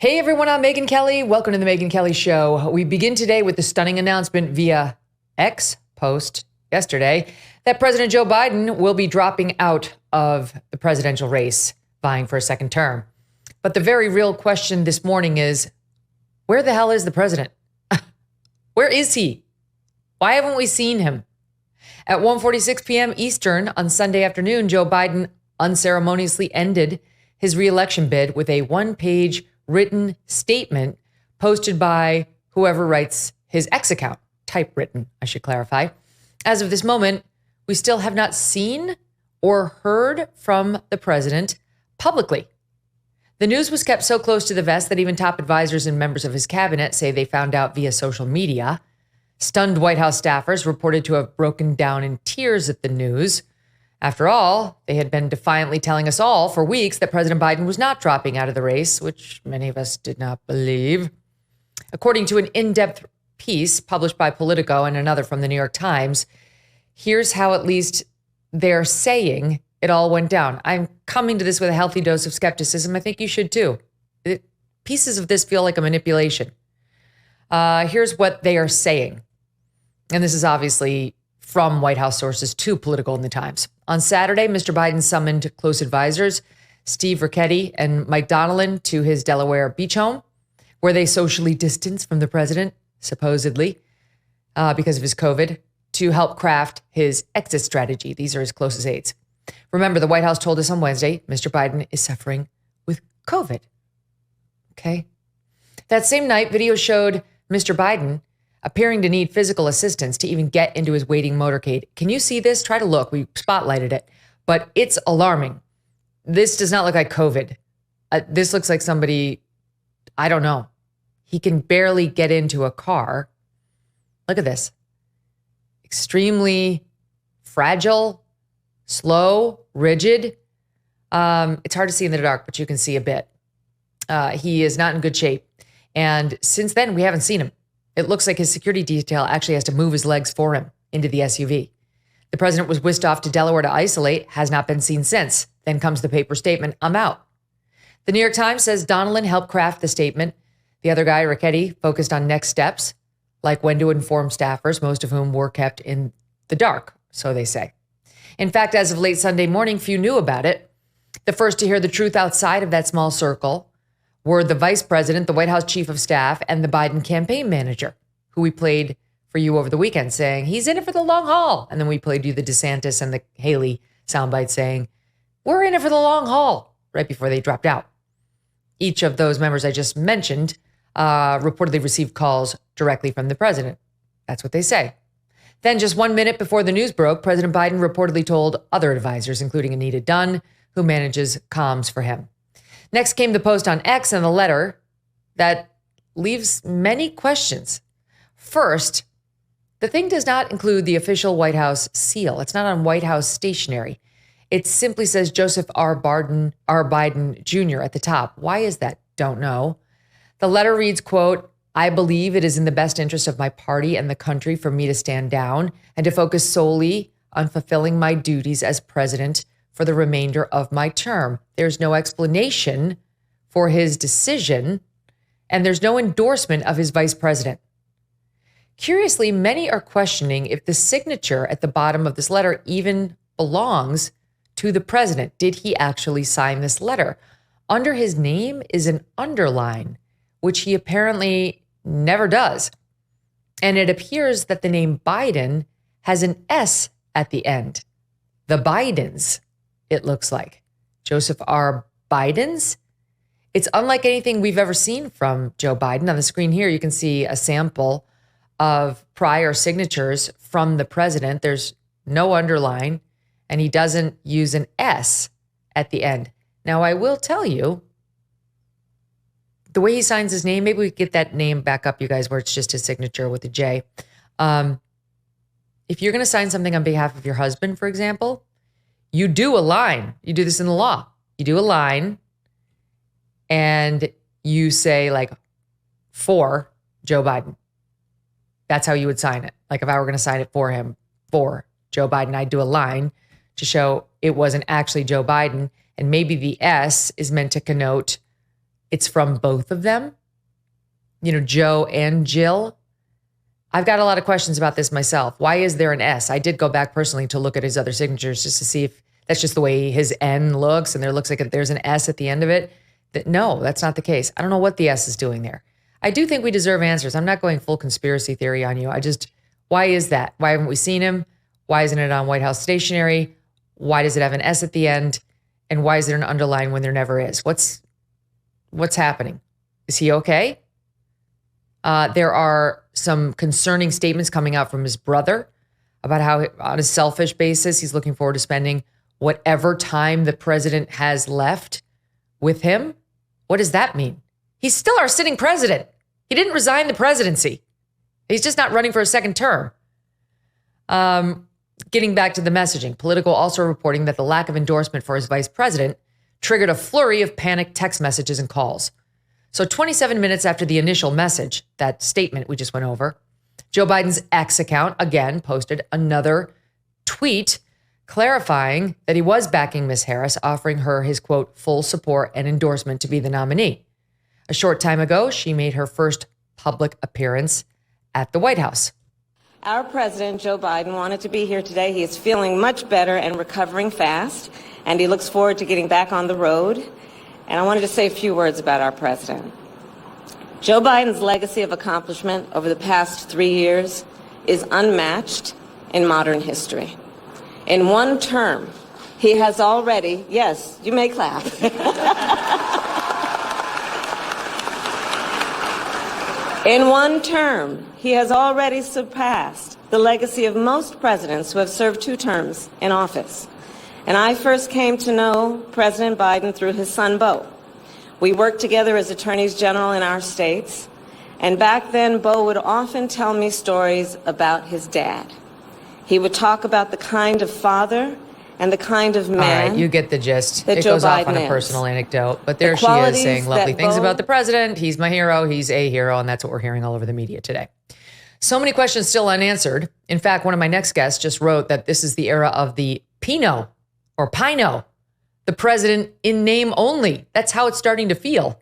Hey everyone, I'm Megyn Kelly. Welcome to the Megyn Kelly Show. We begin today with the stunning announcement via X post yesterday that President Joe Biden will be dropping out of the presidential race, vying for a second term. But the very real question this morning is, where the hell is the president? Where is he? Why haven't we seen him? At 1:46 p.m. Eastern on Sunday afternoon, Joe Biden unceremoniously ended his re-election bid with a one-page written statement posted by whoever writes his X account, typewritten, I should clarify. As of this moment, we still have not seen or heard from the president publicly. The news was kept so close to the vest that even top advisors and members of his cabinet say they found out via social media. Stunned White House staffers reported to have broken down in tears at the news. After all, they had been defiantly telling us all for weeks that President Biden was not dropping out of the race, which many of us did not believe. According to an in-depth piece published by Politico and another from the New York Times, here's how at least they're saying it all went down. I'm coming to this with a healthy dose of skepticism. I think you should too. Pieces of this feel like a manipulation. Here's what they are saying. And this is obviously from White House sources to Politico in the Times. On Saturday, Mr. Biden summoned close advisors Steve Geraghty and Mike Donilon to his Delaware beach home, where they socially distanced from the president, supposedly, because of his COVID, to help craft his exit strategy. These are his closest aides. Remember, the White House told us on Wednesday, Mr. Biden is suffering with COVID. Okay. That same night, video showed Mr. Biden appearing to need physical assistance to even get into his waiting motorcade. Can you see this? Try to look. We spotlighted it, but it's alarming. This does not look like COVID. This looks like somebody, I don't know. He can barely get into a car. Look at this. Extremely fragile, slow, rigid. It's hard to see in the dark, but you can see a bit. He is not in good shape. And since then, we haven't seen him. It looks like his security detail actually has to move his legs for him into the SUV. The president was whisked off to Delaware to isolate, has not been seen since. Then comes the paper statement, I'm out. The New York Times says Donilon helped craft the statement. The other guy, Geraghty, focused on next steps, like when to inform staffers, most of whom were kept in the dark, so they say. In fact, as of late Sunday morning, few knew about it. The first to hear the truth outside of that small circle were the vice president, the White House chief of staff, and the Biden campaign manager, who we played for you over the weekend, saying he's in it for the long haul. And then we played you the DeSantis and the Haley soundbite saying, we're in it for the long haul, right before they dropped out. Each of those members I just mentioned reportedly received calls directly from the president. That's what they say. Then just 1 minute before the news broke, President Biden reportedly told other advisors, including Anita Dunn, who manages comms for him. Next came the post on X and the letter that leaves many questions. First, the thing does not include the official White House seal. It's not on White House stationery. It simply says Joseph R. Biden Jr. at the top. Why is that? Don't know. The letter reads, quote, I believe it is in the best interest of my party and the country for me to stand down and to focus solely on fulfilling my duties as president for the remainder of my term. There's no explanation for his decision, and there's no endorsement of his vice president. Curiously, many are questioning if the signature at the bottom of this letter even belongs to the president. Did he actually sign this letter? Under his name is an underline, which he apparently never does. And it appears that the name Biden has an S at the end. The Bidens. It looks like. Joseph R. Bidens. It's unlike anything we've ever seen from Joe Biden. On the screen here, you can see a sample of prior signatures from the president. There's no underline, and he doesn't use an S at the end. Now, I will tell you, the way he signs his name, maybe we get that name back up, you guys, where it's just his signature with a J. If you're going to sign something on behalf of your husband, for example, you do a line. You do this in the law. You do a line and you say like, for Joe Biden. That's how you would sign it. Like if I were going to sign it for him, for Joe Biden, I'd do a line to show it wasn't actually Joe Biden. And maybe the S is meant to connote it's from both of them, Joe and Jill. I've got a lot of questions about this myself. Why is there an S? I did go back personally to look at his other signatures just to see if that's just the way his N looks, and there looks like there's an S at the end of it. No, that's not the case. I don't know what the S is doing there. I do think we deserve answers. I'm not going full conspiracy theory on you. Why is that? Why haven't we seen him? Why isn't it on White House stationery? Why does it have an S at the end? And why is there an underline when there never is? What's happening? Is he okay? There are some concerning statements coming out from his brother about how, on a selfish basis, he's looking forward to spending whatever time the president has left with him. What does that mean? He's still our sitting president. He didn't resign the presidency. He's just not running for a second term. Getting back to the messaging, Politico also reporting that the lack of endorsement for his vice president triggered a flurry of panicked text messages and calls. So 27 minutes after the initial message, that statement we just went over, Joe Biden's X account again posted another tweet clarifying that he was backing Ms. Harris, offering her his, quote, full support and endorsement to be the nominee. A short time ago, she made her first public appearance at the White House. Our president, Joe Biden, wanted to be here today. He is feeling much better and recovering fast, and he looks forward to getting back on the road. And I wanted to say a few words about our president. Joe Biden's legacy of accomplishment over the past 3 years is unmatched in modern history. In one term, he has already, yes, you may clap. In one term, he has already surpassed the legacy of most presidents who have served 2 terms in office. And I first came to know President Biden through his son, Beau. We worked together as attorneys general in our states. And back then, Beau would often tell me stories about his dad. He would talk about the kind of father and the kind of man. All right, you get the gist. It Joe goes off Biden on a is. personal anecdote, but there she is saying lovely things about the president. He's my hero. He's a hero, and that's what we're hearing all over the media today. So many questions still unanswered. In fact, one of my next guests just wrote that this is the era of the PINO or PINO, the president in name only. That's how it's starting to feel.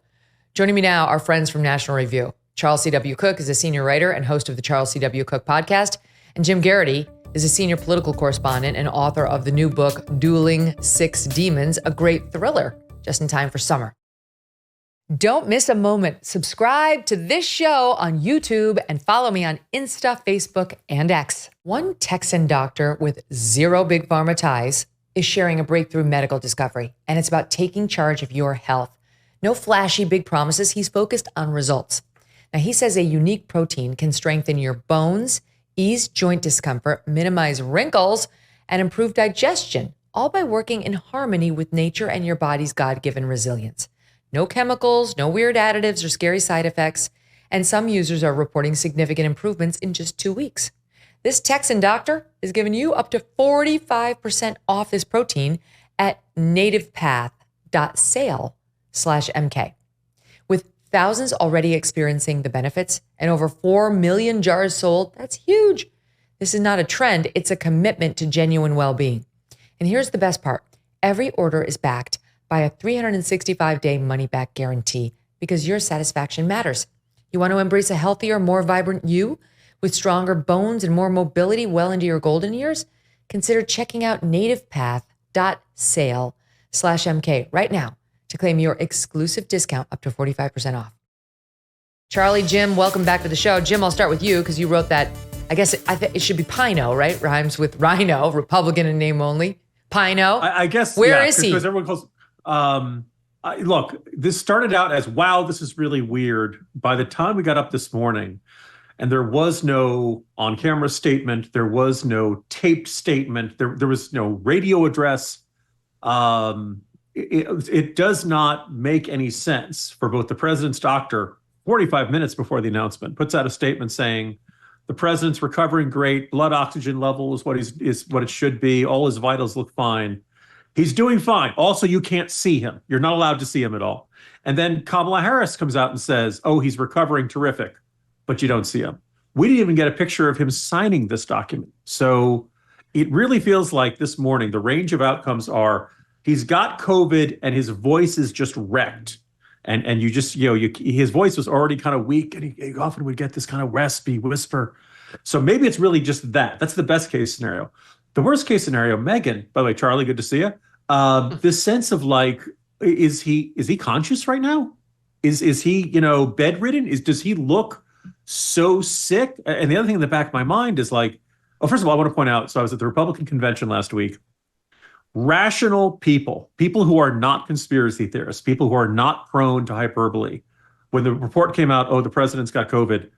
Joining me now are friends from National Review. Charles C.W. Cooke is a senior writer and host of the Charles C.W. Cooke podcast, and Jim Geraghty is a senior political correspondent and author of the new book, Dueling Six Demons, a great thriller, just in time for summer. Don't miss a moment. Subscribe to this show on YouTube and follow me on Insta, Facebook, and X. One Texan doctor with 0 big pharma ties is sharing a breakthrough medical discovery, and it's about taking charge of your health. No flashy big promises. He's focused on results. Now, he says a unique protein can strengthen your bones, ease joint discomfort, minimize wrinkles, and improve digestion, all by working in harmony with nature and your body's God-given resilience. No chemicals, no weird additives or scary side effects, and some users are reporting significant improvements in just 2 weeks. This Texan doctor is giving you up to 45% off this protein at nativepath.sale/MK. With thousands already experiencing the benefits and over 4 million jars sold, that's huge. This is not a trend, it's a commitment to genuine well-being. And here's the best part. Every order is backed by a 365-day money-back guarantee because your satisfaction matters. You want to embrace a healthier, more vibrant you with stronger bones and more mobility well into your golden years? Consider checking out nativepath.sale/MK right now to claim your exclusive discount up to 45% off. Charlie, Jim, welcome back to the show. Jim, I'll start with you because you wrote that. I guess it should be PINO, right? Rhymes with rhino, Republican in name only. PINO. I guess. Where is he? Because everyone calls. Look, this started out as, wow, this is really weird. By the time we got up this morning, and there was no on-camera statement, there was no taped statement, there was no radio address. It does not make any sense for both the president's doctor, 45 minutes before the announcement, puts out a statement saying the president's recovering great, blood oxygen level is what it should be, all his vitals look fine. He's doing fine. Also, you can't see him. You're not allowed to see him at all. And then Kamala Harris comes out and says, oh, he's recovering terrific, but you don't see him. We didn't even get a picture of him signing this document. So it really feels like this morning, the range of outcomes are he's got COVID and his voice is just wrecked. And you just, his voice was already kind of weak, and he often would get this kind of raspy whisper. So maybe it's really just that. That's the best case scenario. The worst case scenario, Megyn, by the way, Charlie, good to see you. This sense of like, is he conscious right now? Is he, bedridden? Does he look so sick? And the other thing in the back of my mind is like, first of all, I want to point out, so I was at the Republican convention last week. Rational people who are not conspiracy theorists, people who are not prone to hyperbole. When the report came out, the president's got COVID,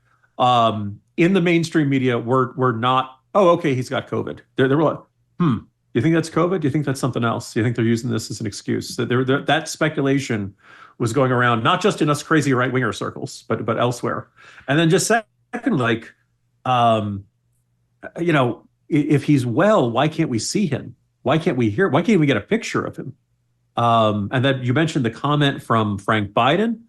in the mainstream media, we're not, okay, he's got COVID. They were like, you think that's COVID? Do you think that's something else? Do you think they're using this as an excuse? That speculation was going around, not just in us crazy right-winger circles, but elsewhere. And then just second, like, if he's well, why can't we see him? Why can't we get a picture of him? And then you mentioned the comment from Frank Biden.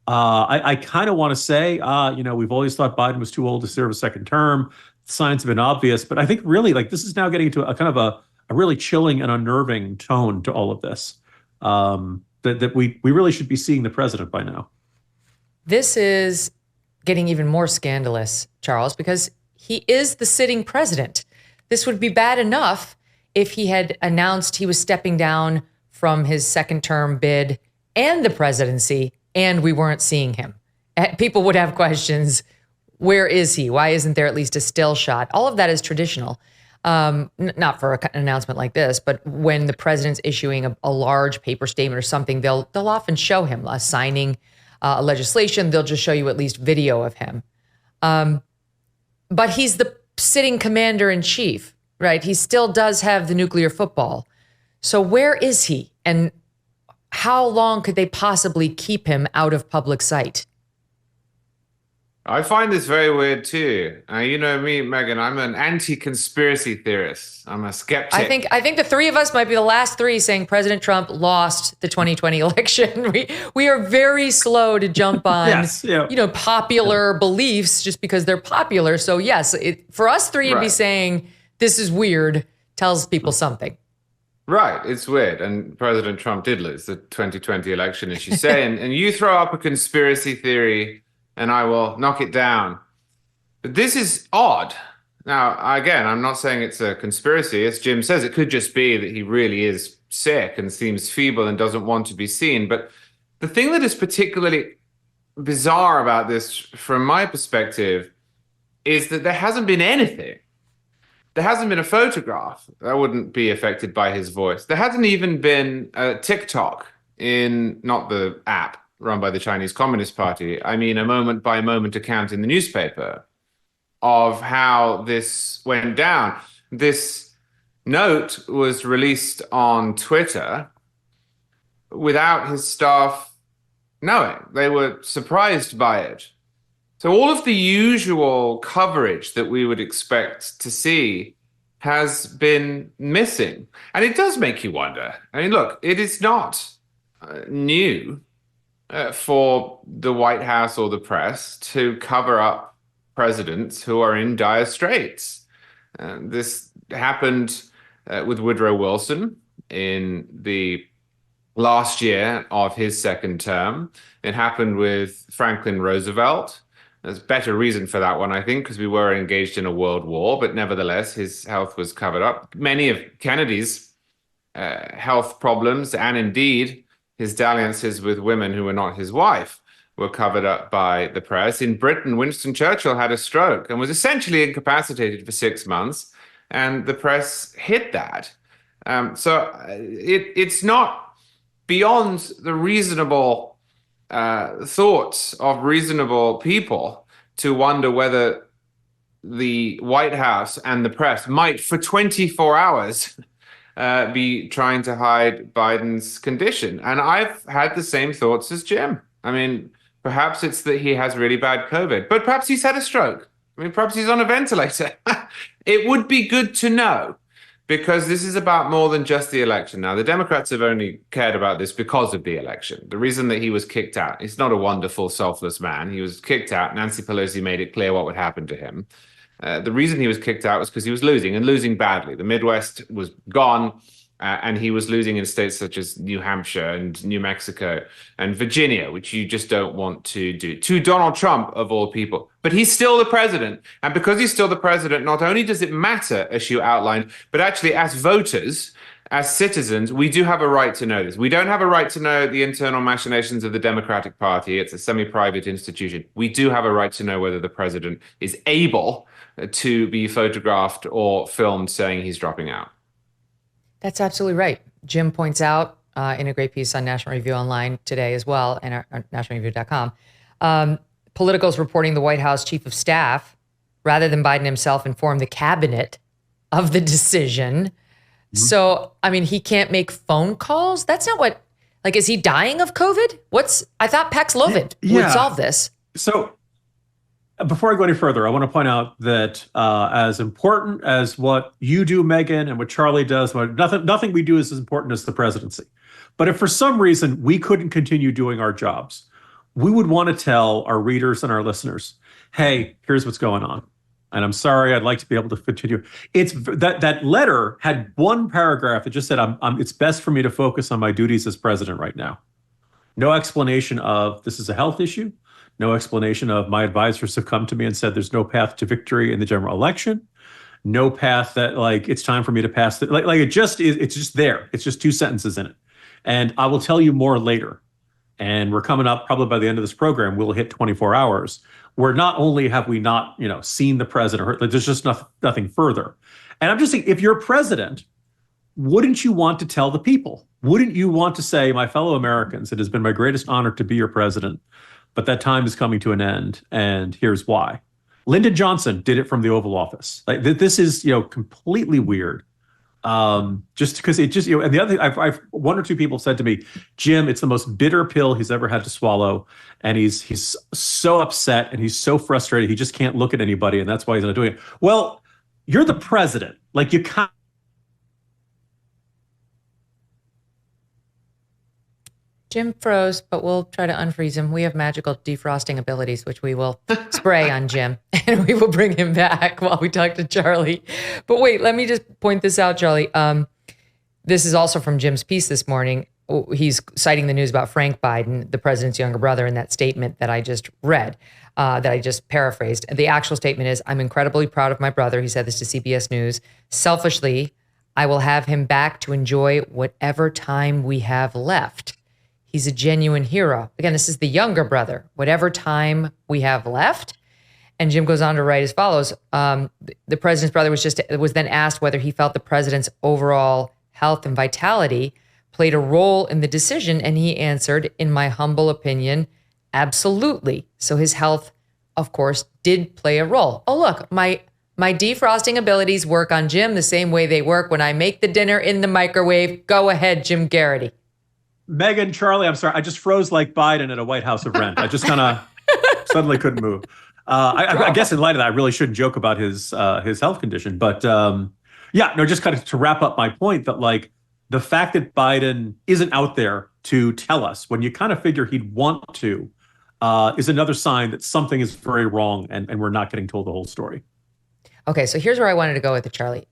I kind of want to say, we've always thought Biden was too old to serve a second term. Signs have been obvious, but I think really like this is now getting to a kind of a really chilling and unnerving tone to all of this. That we really should be seeing the president by now. This is getting even more scandalous, Charles, because he is the sitting president. This would be bad enough if he had announced he was stepping down from his second term bid and the presidency, and we weren't seeing him. People would have questions. Where is he? Why isn't there at least a still shot? All of that is traditional. Not for an announcement like this, but when the president's issuing a large paper statement or something, they'll often show him signing legislation. They'll just show you at least video of him. But he's the sitting commander in chief, right? He still does have the nuclear football. So where is he? And how long could they possibly keep him out of public sight? I find this very weird too. You know me, Megyn, I'm an anti-conspiracy theorist. I'm a skeptic. I think the three of us might be the last three saying President Trump lost the 2020 election. We are very slow to jump on popular beliefs just because they're popular. So yes, for us three to be saying this is weird tells people something. Right, it's weird. And President Trump did lose the 2020 election, as you say. and you throw up a conspiracy theory and I will knock it down. But this is odd. Now, again, I'm not saying it's a conspiracy. As Jim says, it could just be that he really is sick and seems feeble and doesn't want to be seen. But the thing that is particularly bizarre about this, from my perspective, is that there hasn't been anything. There hasn't been a photograph that wouldn't be affected by his voice. There hasn't even been a TikTok in, not the app run by the Chinese Communist Party, I mean a moment-by-moment account in the newspaper of how this went down. This note was released on Twitter without his staff knowing. They were surprised by it. So all of the usual coverage that we would expect to see has been missing. And it does make you wonder. I mean, look, it is not new for the White House or the press to cover up presidents who are in dire straits. This happened with Woodrow Wilson in the last year of his second term. It happened with Franklin Roosevelt. There's better reason for that one, I think, because we were engaged in a world war, but nevertheless, his health was covered up. Many of Kennedy's health problems, and indeed his dalliances with women who were not his wife, were covered up by the press. In Britain, Winston Churchill had a stroke and was essentially incapacitated for 6 months, and the press hid that. So it's not beyond the reasonable thoughts of reasonable people to wonder whether the White House and the press might, for 24 hours, be trying to hide Biden's condition. And I've had the same thoughts as Jim. I mean, perhaps it's that he has really bad COVID, but perhaps he's had a stroke. I mean, perhaps he's on a ventilator. It would be good to know, because this is about more than just the election. Now, the Democrats have only cared about this because of the election. The reason that he was kicked out, he's not a wonderful, selfless man. He was kicked out. Nancy Pelosi made it clear what would happen to him. The reason he was kicked out was because he was losing, and losing badly. The Midwest was gone. And he was losing in states such as New Hampshire and New Mexico and Virginia, which you just don't want to do, to Donald Trump, of all people. But he's still the president. And because he's still the president, not only does it matter, as you outlined, but actually as voters, as citizens, we do have a right to know this. We don't have a right to know the internal machinations of the Democratic Party. It's a semi-private institution. We do have a right to know whether the president is able to be photographed or filmed saying he's dropping out. That's absolutely right. Jim points out in a great piece on National Review Online today as well, and our nationalreview.com. Politico's reporting the White House chief of staff, rather than Biden himself, informed the cabinet of the decision. Mm-hmm. So, I mean, he can't make phone calls? That's not what, like, is he dying of COVID? I thought Paxlovid would solve this. So, before I go any further, I want to point out that as important as what you do, Megyn, and what Charlie does, nothing we do is as important as the presidency. But if for some reason we couldn't continue doing our jobs, we would want to tell our readers and our listeners, hey, here's what's going on. And I'm sorry, I'd like to be able to continue. It's that letter had one paragraph that just said, it's best for me to focus on my duties as president right now. No explanation of this is a health issue. No explanation of my advisors have come to me and said there's no path to victory in the general election. No path that it's time for me to pass it. It's just there. It's just two sentences in it. And I will tell you more later. And we're coming up probably by the end of this program, we'll hit 24 hours where not only have we not, seen the president, there's just nothing further. And I'm just saying, if you're president, wouldn't you want to tell the people? Wouldn't you want to say, my fellow Americans, it has been my greatest honor to be your president, but that time is coming to an end, and here's why. Lyndon Johnson did it from the Oval Office. This is, completely weird. Just because it just, and the other thing, I've one or two people said to me, Jim, it's the most bitter pill he's ever had to swallow, and he's so upset and he's so frustrated he just can't look at anybody, and that's why he's not doing it. Well, you're the president. You can't. Jim froze, but we'll try to unfreeze him. We have magical defrosting abilities, which we will spray on Jim, and we will bring him back while we talk to Charlie. But wait, let me just point this out, Charlie. This is also from Jim's piece this morning. He's citing the news about Frank Biden, the president's younger brother, in that statement that I just read, that I just paraphrased. The actual statement is, I'm incredibly proud of my brother. He said this to CBS News. Selfishly, I will have him back to enjoy whatever time we have left. He's a genuine hero. Again, this is the younger brother, whatever time we have left. And Jim goes on to write as follows. The president's brother was then asked whether he felt the president's overall health and vitality played a role in the decision. And he answered, in my humble opinion, absolutely. So his health, of course, did play a role. Oh, look, my defrosting abilities work on Jim the same way they work when I make the dinner in the microwave. Go ahead, Jim Geraghty. Megyn, Charlie, I'm sorry. I just froze like Biden at a White House event. I just kind of suddenly couldn't move. I guess in light of that, I really shouldn't joke about his health condition. But just kind of to wrap up my point that the fact that Biden isn't out there to tell us when you kind of figure he'd want to is another sign that something is very wrong and we're not getting told the whole story. Okay, so here's where I wanted to go with it, Charlie.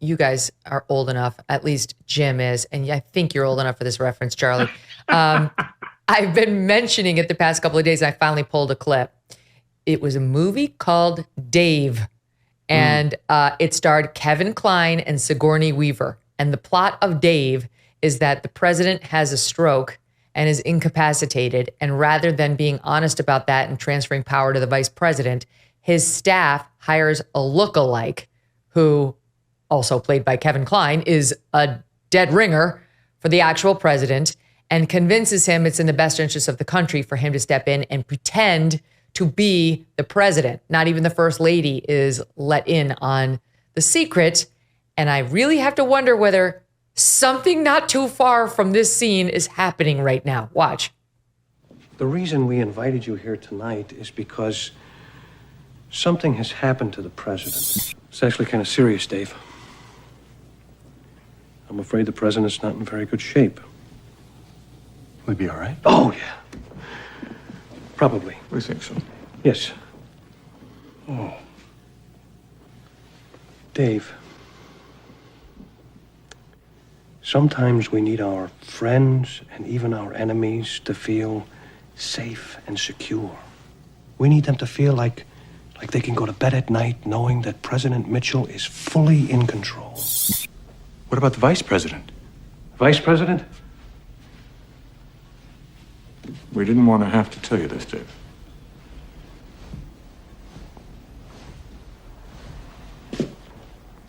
You guys are old enough, at least Jim is, and I think you're old enough for this reference, Charlie. I've been mentioning it the past couple of days, and I finally pulled a clip. It was a movie called Dave, and it starred Kevin Kline and Sigourney Weaver. And the plot of Dave is that the president has a stroke and is incapacitated, and rather than being honest about that and transferring power to the vice president, his staff hires a lookalike who, also played by Kevin Kline, is a dead ringer for the actual president and convinces him it's in the best interest of the country for him to step in and pretend to be the president. Not even the first lady is let in on the secret. And I really have to wonder whether something not too far from this scene is happening right now. Watch. The reason we invited you here tonight is because something has happened to the president. It's actually kind of serious, Dave. I'm afraid the president's not in very good shape. Will he be all right? Oh, yeah. Probably. We think so. Yes. Oh. Dave, Sometimes we need our friends and even our enemies to feel safe and secure. We need them to feel like they can go to bed at night knowing that President Mitchell is fully in control. What about the vice president? Vice President? We didn't want to have to tell you this, Dave.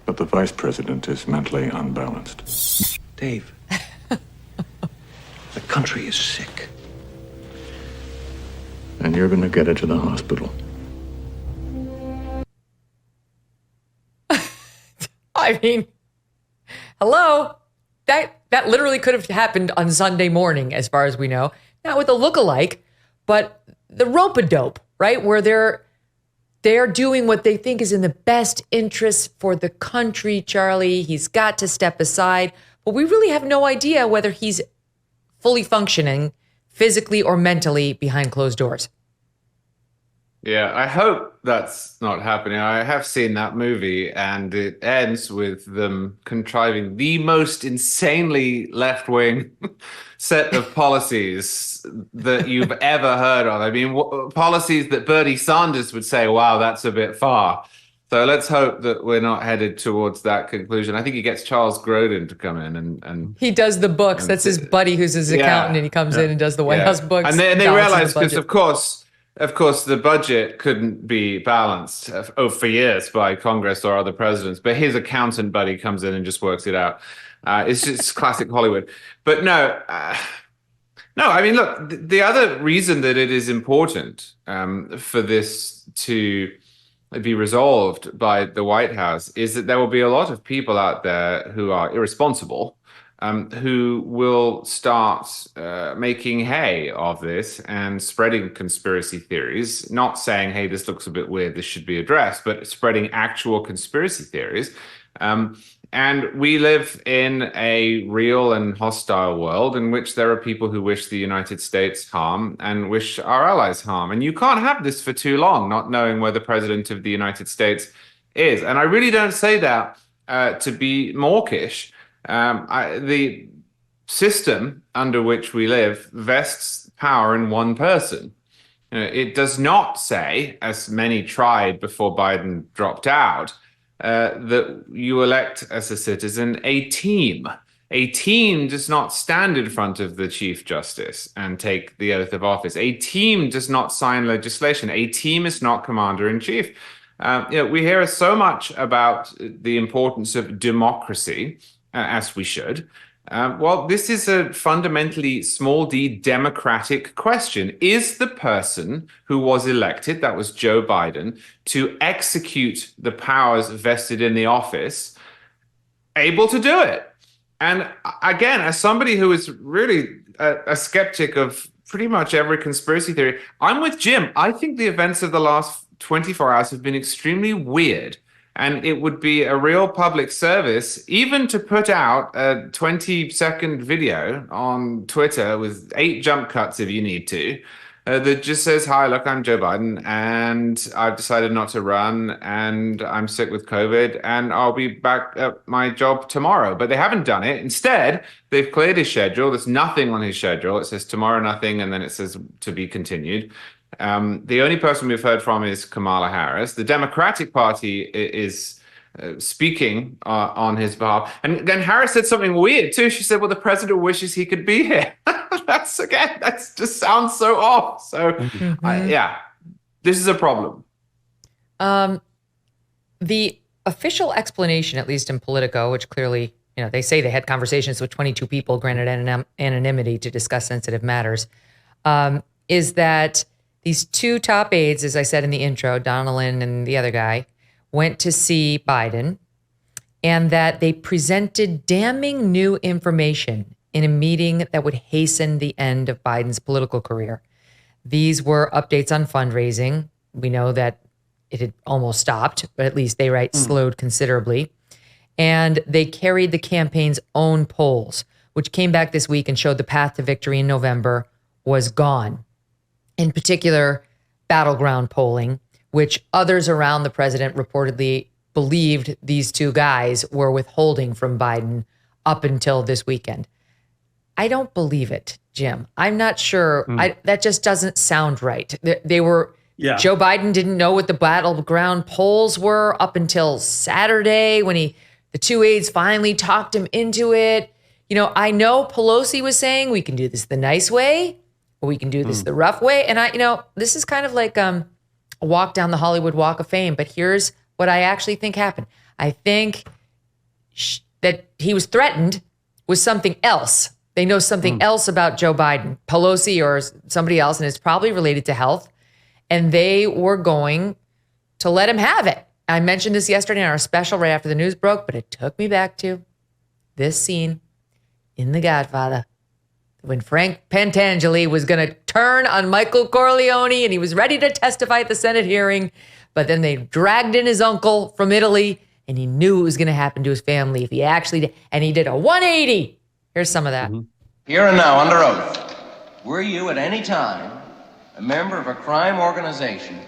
But the vice president is mentally unbalanced. Dave, the country is sick. And you're going to get it to the hospital. I mean, hello? That literally could have happened on Sunday morning, as far as we know. Not with a lookalike, but the rope-a-dope, right? Where they're doing what they think is in the best interest for the country, Charlie. He's got to step aside. But we really have no idea whether he's fully functioning physically or mentally behind closed doors. Yeah, I hope that's not happening. I have seen that movie, and it ends with them contriving the most insanely left-wing set of policies that you've ever heard of. I mean, policies that Bernie Sanders would say, wow, that's a bit far. So let's hope that we're not headed towards that conclusion. I think he gets Charles Grodin to come in and he does the books. That's his buddy who's his accountant, and he comes in and does the White House books. And they realize, because of course, the budget couldn't be balanced for years by Congress or other presidents, but his accountant buddy comes in and just works it out. It's just classic Hollywood. But no, I mean, look, the other reason that it is important for this to be resolved by the White House is that there will be a lot of people out there who are irresponsible, who will start making hay of this and spreading conspiracy theories, not saying, hey, this looks a bit weird, this should be addressed, but spreading actual conspiracy theories. And we live in a real and hostile world in which there are people who wish the United States harm and wish our allies harm. And you can't have this for too long, not knowing where the president of the United States is. And I really don't say that to be mawkish. The system under which we live vests power in one person. It does not say, as many tried before Biden dropped out, that you elect as a citizen a team. A team does not stand in front of the Chief Justice and take the oath of office. A team does not sign legislation. A team is not commander-in-chief. We hear so much about the importance of democracy, as we should. Well, this is a fundamentally small d democratic question. Is the person who was elected, that was Joe Biden, to execute the powers vested in the office, able to do it? And again, as somebody who is really a skeptic of pretty much every conspiracy theory, I'm with Jim. I think the events of the last 24 hours have been extremely weird. And it would be a real public service, even to put out a 20-second video on Twitter with 8 jump cuts if you need to, that just says, hi, look, I'm Joe Biden, and I've decided not to run, and I'm sick with COVID, and I'll be back at my job tomorrow. But they haven't done it. Instead, they've cleared his schedule. There's nothing on his schedule. It says tomorrow, nothing, and then it says to be continued. The only person we've heard from is Kamala Harris. The Democratic Party is speaking on his behalf. And then Harris said something weird, too. She said, well, the president wishes he could be here. That just sounds so off. So, this is a problem. The official explanation, at least in Politico, which clearly, they say they had conversations with 22 people granted anonymity to discuss sensitive matters, is that these 2 top aides, as I said in the intro, Donilon and the other guy, went to see Biden, and that they presented damning new information in a meeting that would hasten the end of Biden's political career. These were updates on fundraising. We know that it had almost stopped, but at least they write slowed considerably. And they carried the campaign's own polls, which came back this week and showed the path to victory in November was gone. In particular, battleground polling, which others around the president reportedly believed these 2 guys were withholding from Biden up until this weekend. I don't believe it, Jim. I'm not sure. That just doesn't sound right. They were, Joe Biden didn't know what the battleground polls were up until Saturday when the two aides finally talked him into it. You know, I know Pelosi was saying we can do this the nice way or we can do this the rough way. And this is kind of like a walk down the Hollywood Walk of Fame. But here's what I actually think happened. I think that he was threatened with something else. They know something else about Joe Biden, Pelosi or somebody else, and it's probably related to health. And they were going to let him have it. I mentioned this yesterday in our special right after the news broke, but it took me back to this scene in The Godfather when Frank Pentangeli was going to turn on Michael Corleone and he was ready to testify at the Senate hearing, but then they dragged in his uncle from Italy and he knew it was going to happen to his family if he actually did. And he did a 180. Here's some of that. Here and now, under oath, were you at any time a member of a crime organization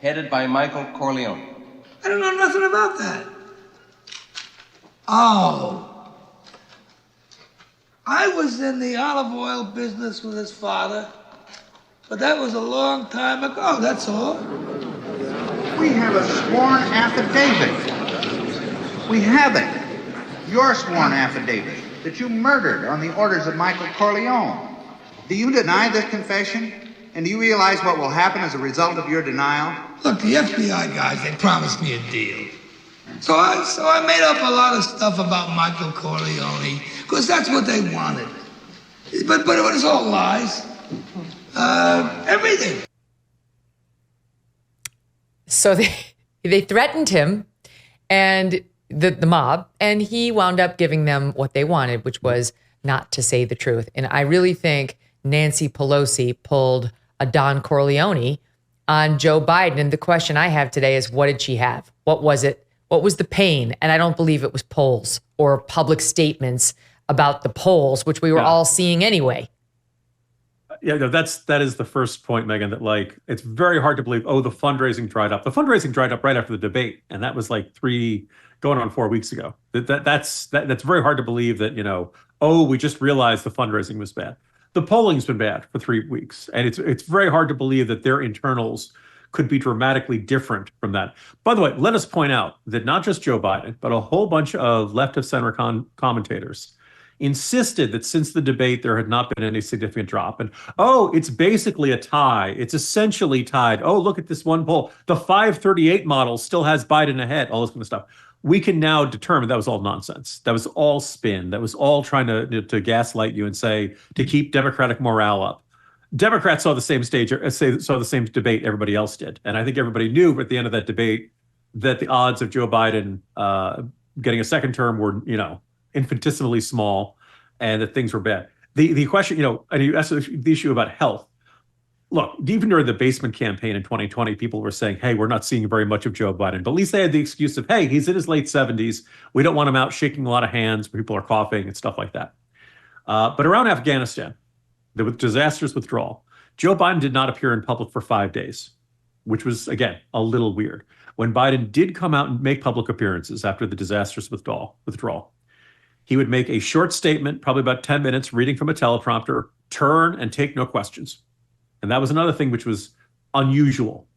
headed by Michael Corleone? I don't know nothing about that. Oh. I was in the olive oil business with his father, but that was a long time ago, that's all. We have a sworn affidavit. We have it. Your sworn affidavit that you murdered on the orders of Michael Corleone. Do you deny this confession? And do you realize what will happen as a result of your denial? Look, the FBI guys, they promised me a deal. So I made up a lot of stuff about Michael Corleone, because that's what they wanted. But it was all lies. Everything. So they threatened him and the mob, and he wound up giving them what they wanted, which was not to say the truth. And I really think Nancy Pelosi pulled a Don Corleone on Joe Biden. And the question I have today is, what did she have? What was it? What was the pain? And I don't believe it was polls or public statements about the polls, which we were all seeing anyway. Yeah, no, that is the first point, Megyn, that like, it's very hard to believe, the fundraising dried up. The fundraising dried up right after the debate. And that was like 4 weeks ago. That's very hard to believe that, we just realized the fundraising was bad. The polling's been bad for 3 weeks. And it's very hard to believe that their internals could be dramatically different from that. By the way, let us point out that not just Joe Biden, but a whole bunch of left of center commentators insisted that since the debate, there had not been any significant drop. And, it's basically a tie. It's essentially tied. Oh, look at this one poll. The 538 model still has Biden ahead, all this kind of stuff. We can now determine that was all nonsense. That was all spin. That was all trying to gaslight you and say, to keep Democratic morale up. Democrats saw the same debate everybody else did. And I think everybody knew at the end of that debate that the odds of Joe Biden getting a second term were, infinitesimally small and that things were bad. The question, and you asked the issue about health. Look, even during the basement campaign in 2020, people were saying, hey, we're not seeing very much of Joe Biden. But at least they had the excuse of, hey, he's in his late 70s. We don't want him out shaking a lot of hands where people are coughing and stuff like that. But around Afghanistan, the disastrous withdrawal, Joe Biden did not appear in public for 5 days, which was, again, a little weird. When Biden did come out and make public appearances after the disastrous withdrawal, he would make a short statement, probably about 10 minutes, reading from a teleprompter, turn and take no questions. And that was another thing which was unusual.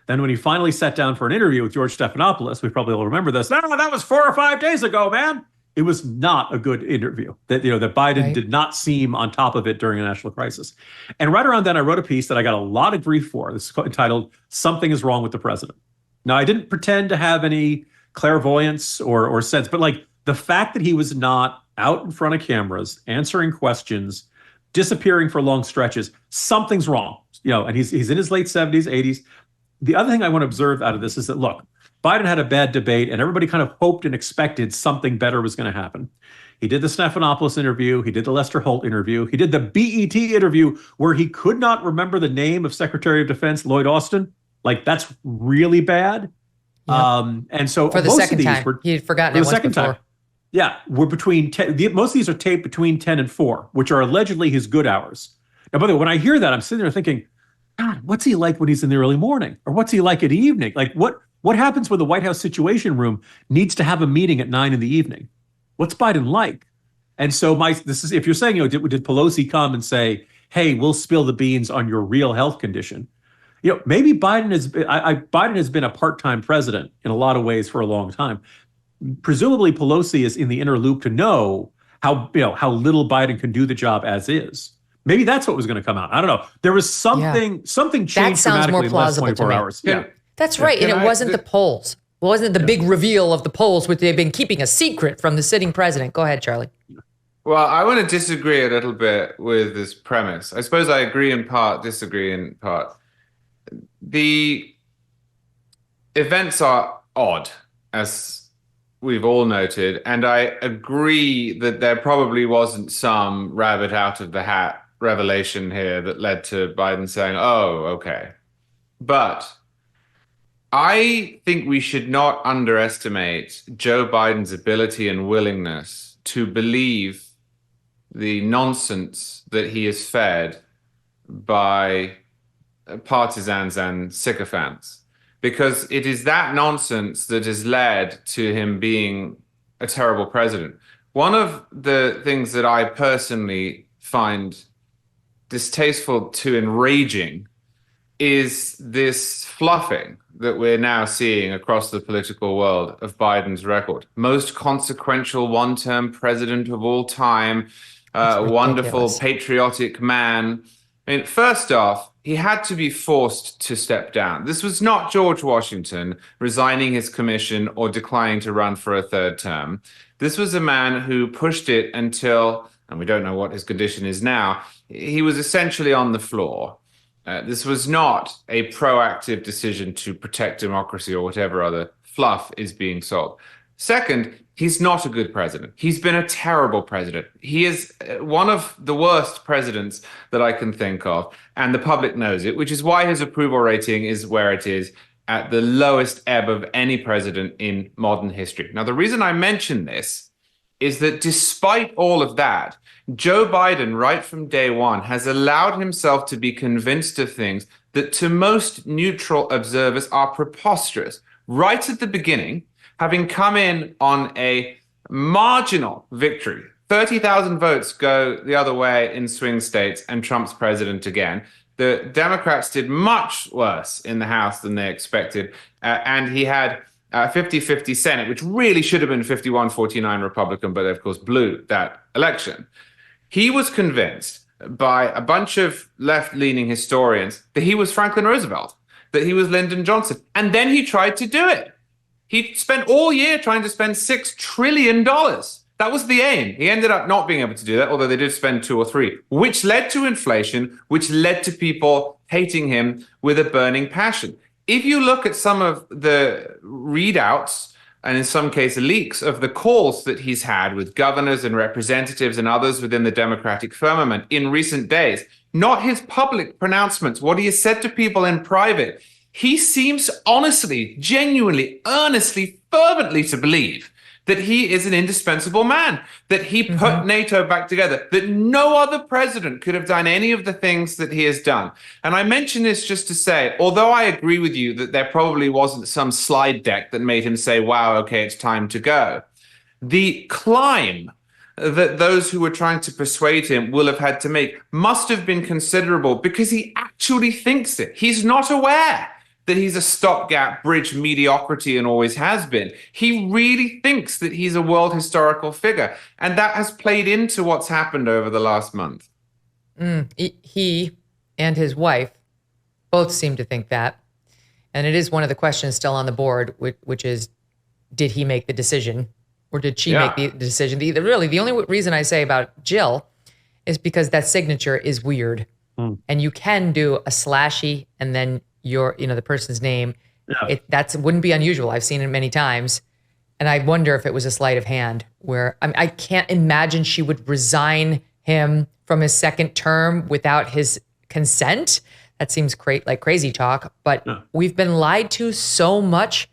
Then when he finally sat down for an interview with George Stephanopoulos, we probably all remember this. No, that was 4 or 5 days ago, man. It was not a good interview. That Biden did not seem on top of it during a national crisis. And right around then, I wrote a piece that I got a lot of grief for. This is entitled "Something is Wrong with the President." Now, I didn't pretend to have any clairvoyance or sense, but like the fact that he was not out in front of cameras, answering questions, disappearing for long stretches, something's wrong. And he's in his late 70s, 80s. The other thing I want to observe out of this is that, look, Biden had a bad debate and everybody kind of hoped and expected something better was going to happen. He did the Stephanopoulos interview. He did the Lester Holt interview. He did the BET interview where he could not remember the name of Secretary of Defense Lloyd Austin. Like, that's really bad. Yep. And so for the second time, he had forgotten it once before. Yeah, we're between 10. Most of these are taped between 10 and 4, which are allegedly his good hours. Now, by the way, when I hear that, I'm sitting there thinking, God, what's he like when he's in the early morning? Or what's he like at evening? Like, what happens when the White House Situation Room needs to have a meeting at 9 in the evening? What's Biden like? And so if you're saying, did Pelosi come and say, hey, we'll spill the beans on your real health condition? Maybe Biden has been a part-time president in a lot of ways for a long time. Presumably Pelosi is in the inner loop to know how little Biden can do the job as is. Maybe that's what was going to come out. I don't know. There was something changed dramatically in the last 24 hours. That's right. And it wasn't the polls. It wasn't the big reveal of the polls, which they've been keeping a secret from the sitting president. Go ahead, Charlie. Well, I want to disagree a little bit with this premise. I suppose I agree in part, disagree in part. The events are odd, as we've all noted, and I agree that there probably wasn't some rabbit out of the hat revelation here that led to Biden saying, oh, okay. But I think we should not underestimate Joe Biden's ability and willingness to believe the nonsense that he is fed by partisans and sycophants, because it is that nonsense that has led to him being a terrible president. One of the things that I personally find distasteful to enraging is this fluffing that we're now seeing across the political world of Biden's record. Most consequential one-term president of all time, wonderful, patriotic man. I mean, first off, he had to be forced to step down. This was not George Washington resigning his commission or declining to run for a third term. This was a man who pushed it until, and we don't know what his condition is now, he was essentially on the floor. This was not a proactive decision to protect democracy or whatever other fluff is being sold. Second, he's not a good president. He's been a terrible president. He is one of the worst presidents that I can think of, and the public knows it, which is why his approval rating is where it is, at the lowest ebb of any president in modern history. Now, the reason I mention this is that despite all of that, Joe Biden, right from day one, has allowed himself to be convinced of things that to most neutral observers are preposterous. Right at the beginning, having come in on a marginal victory, 30,000 votes go the other way in swing states, and Trump's president again. The Democrats did much worse in the House than they expected, and he had 50-50 Senate, which really should have been 51-49 Republican, but they, of course, blew that election. He was convinced by a bunch of left-leaning historians that he was Franklin Roosevelt, that he was Lyndon Johnson, and then he tried to do it. He spent all year trying to spend $6 trillion. That was the aim. He ended up not being able to do that, although they did spend 2 or 3, which led to inflation, which led to people hating him with a burning passion. If you look at some of the readouts, and in some cases leaks, of the calls that he's had with governors and representatives and others within the Democratic firmament in recent days, not his public pronouncements, what he has said to people in private, he seems honestly, genuinely, earnestly, fervently to believe that he is an indispensable man, that he put NATO back together, that no other president could have done any of the things that he has done. And I mention this just to say, although I agree with you that there probably wasn't some slide deck that made him say, wow, okay, it's time to go, the climb that those who were trying to persuade him will have had to make must have been considerable, because he actually thinks it. He's not aware that he's a stopgap bridge mediocrity and always has been. He really thinks that he's a world historical figure. And that has played into what's happened over the last month. He and his wife both seem to think that. And it is one of the questions still on the board, which is, did he make the decision, or did she make the decision? Really, the only reason I say about Jill is because that signature is weird. And you can do a slashy and then the person's name. That wouldn't be unusual. I've seen it many times. And I wonder if it was a sleight of hand where, I can't imagine she would resign him from his second term without his consent. That seems like crazy talk, but we've been lied to so much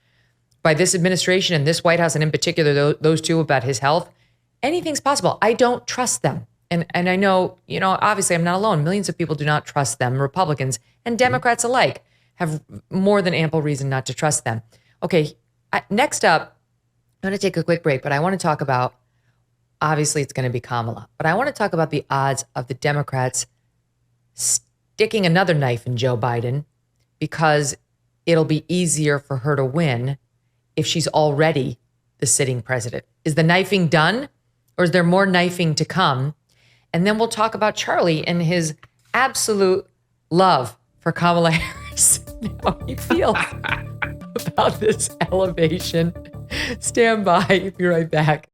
by this administration and this White House, and in particular, those two, about his health. Anything's possible. I don't trust them. And I know, obviously I'm not alone. Millions of people do not trust them, Republicans and Democrats alike have more than ample reason not to trust them. Okay, next up, I'm going to take a quick break, but I want to talk about obviously it's going to be Kamala. But I want to talk about the odds of the Democrats sticking another knife in Joe Biden, because it'll be easier for her to win if she's already the sitting president. Is the knifing done, or is there more knifing to come? And then we'll talk about Charlie and his absolute love for Kamala Harris. How he feels about this elevation. Stand by. Be right back.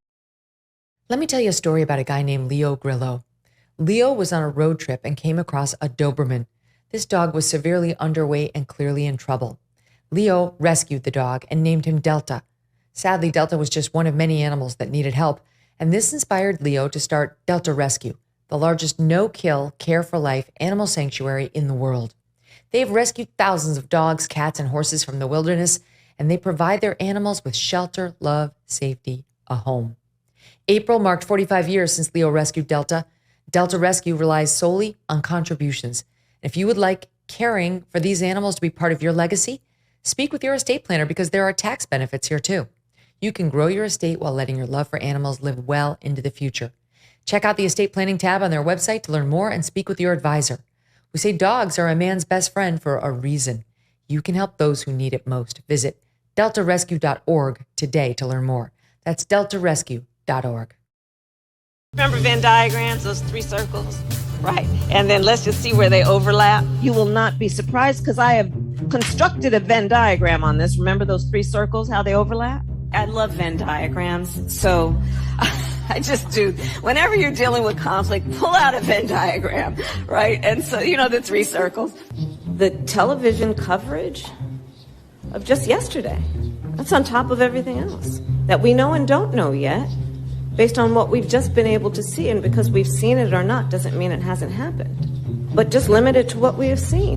Let me tell you a story about a guy named Leo Grillo. Leo was on a road trip and came across a Doberman. This dog was severely underweight and clearly in trouble. Leo rescued the dog and named him Delta. Sadly, Delta was just one of many animals that needed help, and this inspired Leo to start Delta Rescue, the largest no-kill, care-for-life animal sanctuary in the world. They've rescued thousands of dogs, cats, and horses from the wilderness, and they provide their animals with shelter, love, safety, a home. April marked 45 years since Leo rescued Delta. Delta Rescue relies solely on contributions. If you would like caring for these animals to be part of your legacy, speak with your estate planner, because there are tax benefits here too. You can grow your estate while letting your love for animals live well into the future. Check out the estate planning tab on their website to learn more and speak with your advisor. We say dogs are a man's best friend for a reason. You can help those who need it most. Visit deltarescue.org today to learn more. That's deltarescue.org. Remember Venn diagrams, those three circles? Right. And then let's just see where they overlap. You will not be surprised, because I have constructed a Venn diagram on this. Remember those three circles, how they overlap? I love Venn diagrams. So I just do. Whenever you're dealing with conflict, pull out a Venn diagram, right? And so, the three circles. The television coverage of just yesterday, that's on top of everything else that we know and don't know yet, based on what we've just been able to see. And because we've seen it or not doesn't mean it hasn't happened, but just limited to what we have seen.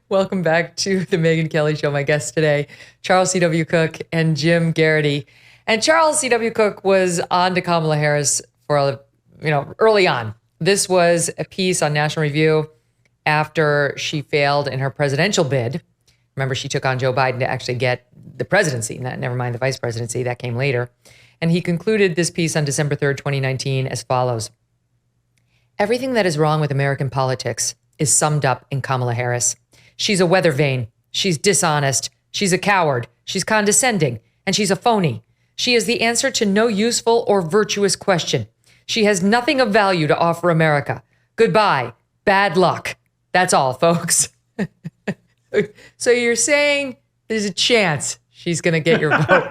Welcome back to the Megyn Kelly Show. My guests today, Charles C.W. Cooke and Jim Geraghty. And Charles C.W. Cooke was on to Kamala Harris for, early on. This was a piece on National Review after she failed in her presidential bid. Remember, she took on Joe Biden to actually get the presidency, never mind the vice presidency. That came later. And he concluded this piece on December 3rd, 2019 as follows. Everything that is wrong with American politics is summed up in Kamala Harris. She's a weather vane. She's dishonest. She's a coward. She's condescending. And she's a phony. She is the answer to no useful or virtuous question. She has nothing of value to offer America. Goodbye. Bad luck. That's all, folks. So you're saying there's a chance she's going to get your vote?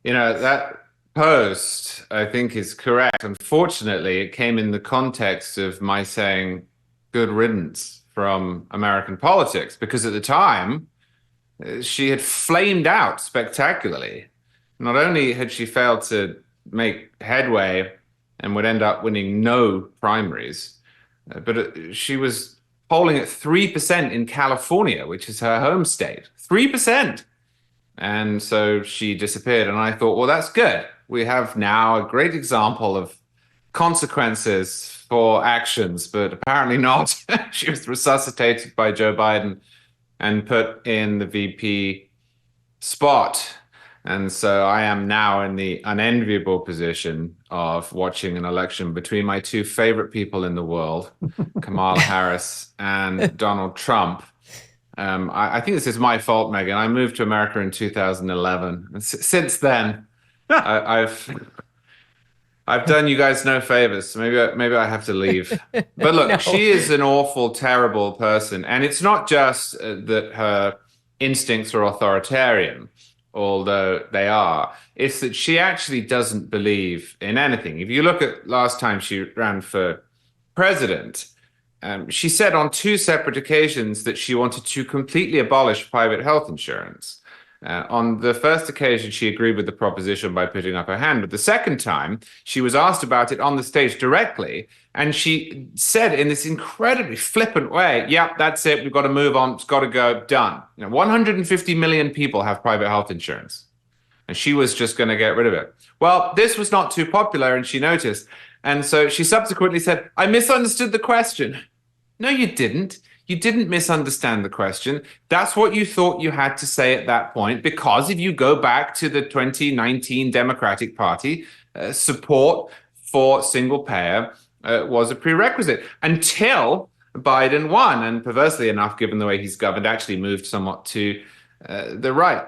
That post, I think, is correct. Unfortunately, it came in the context of my saying good riddance from American politics, because at the time, she had flamed out spectacularly. Not only had she failed to make headway and would end up winning no primaries, but she was polling at 3% in California, which is her home state. 3%. And so she disappeared. And I thought, well, that's good. We have now a great example of consequences for actions, but apparently not. She was resuscitated by Joe Biden and put in the VP spot. And so I am now in the unenviable position of watching an election between my two favorite people in the world, Kamala Harris and Donald Trump. I think this is my fault, Megyn. I moved to America in 2011. And since then, I've done you guys no favors. So maybe I have to leave. But look, She is an awful, terrible person. And it's not just that her instincts are authoritarian, although they are. It's that she actually doesn't believe in anything. If you look at last time she ran for president, she said on two separate occasions that she wanted to completely abolish private health insurance. On the first occasion, she agreed with the proposition by putting up her hand. But the second time, she was asked about it on the stage directly. And she said in this incredibly flippant way, yep, that's it. We've got to move on. It's got to go. Done. 150 million people have private health insurance. And she was just going to get rid of it. Well, this was not too popular, and she noticed. And so she subsequently said, I misunderstood the question. No, you didn't. You didn't misunderstand the question. That's what you thought you had to say at that point, because if you go back to the 2019 Democratic Party, support for single payer was a prerequisite until Biden won. And perversely enough, given the way he's governed, actually moved somewhat to the right.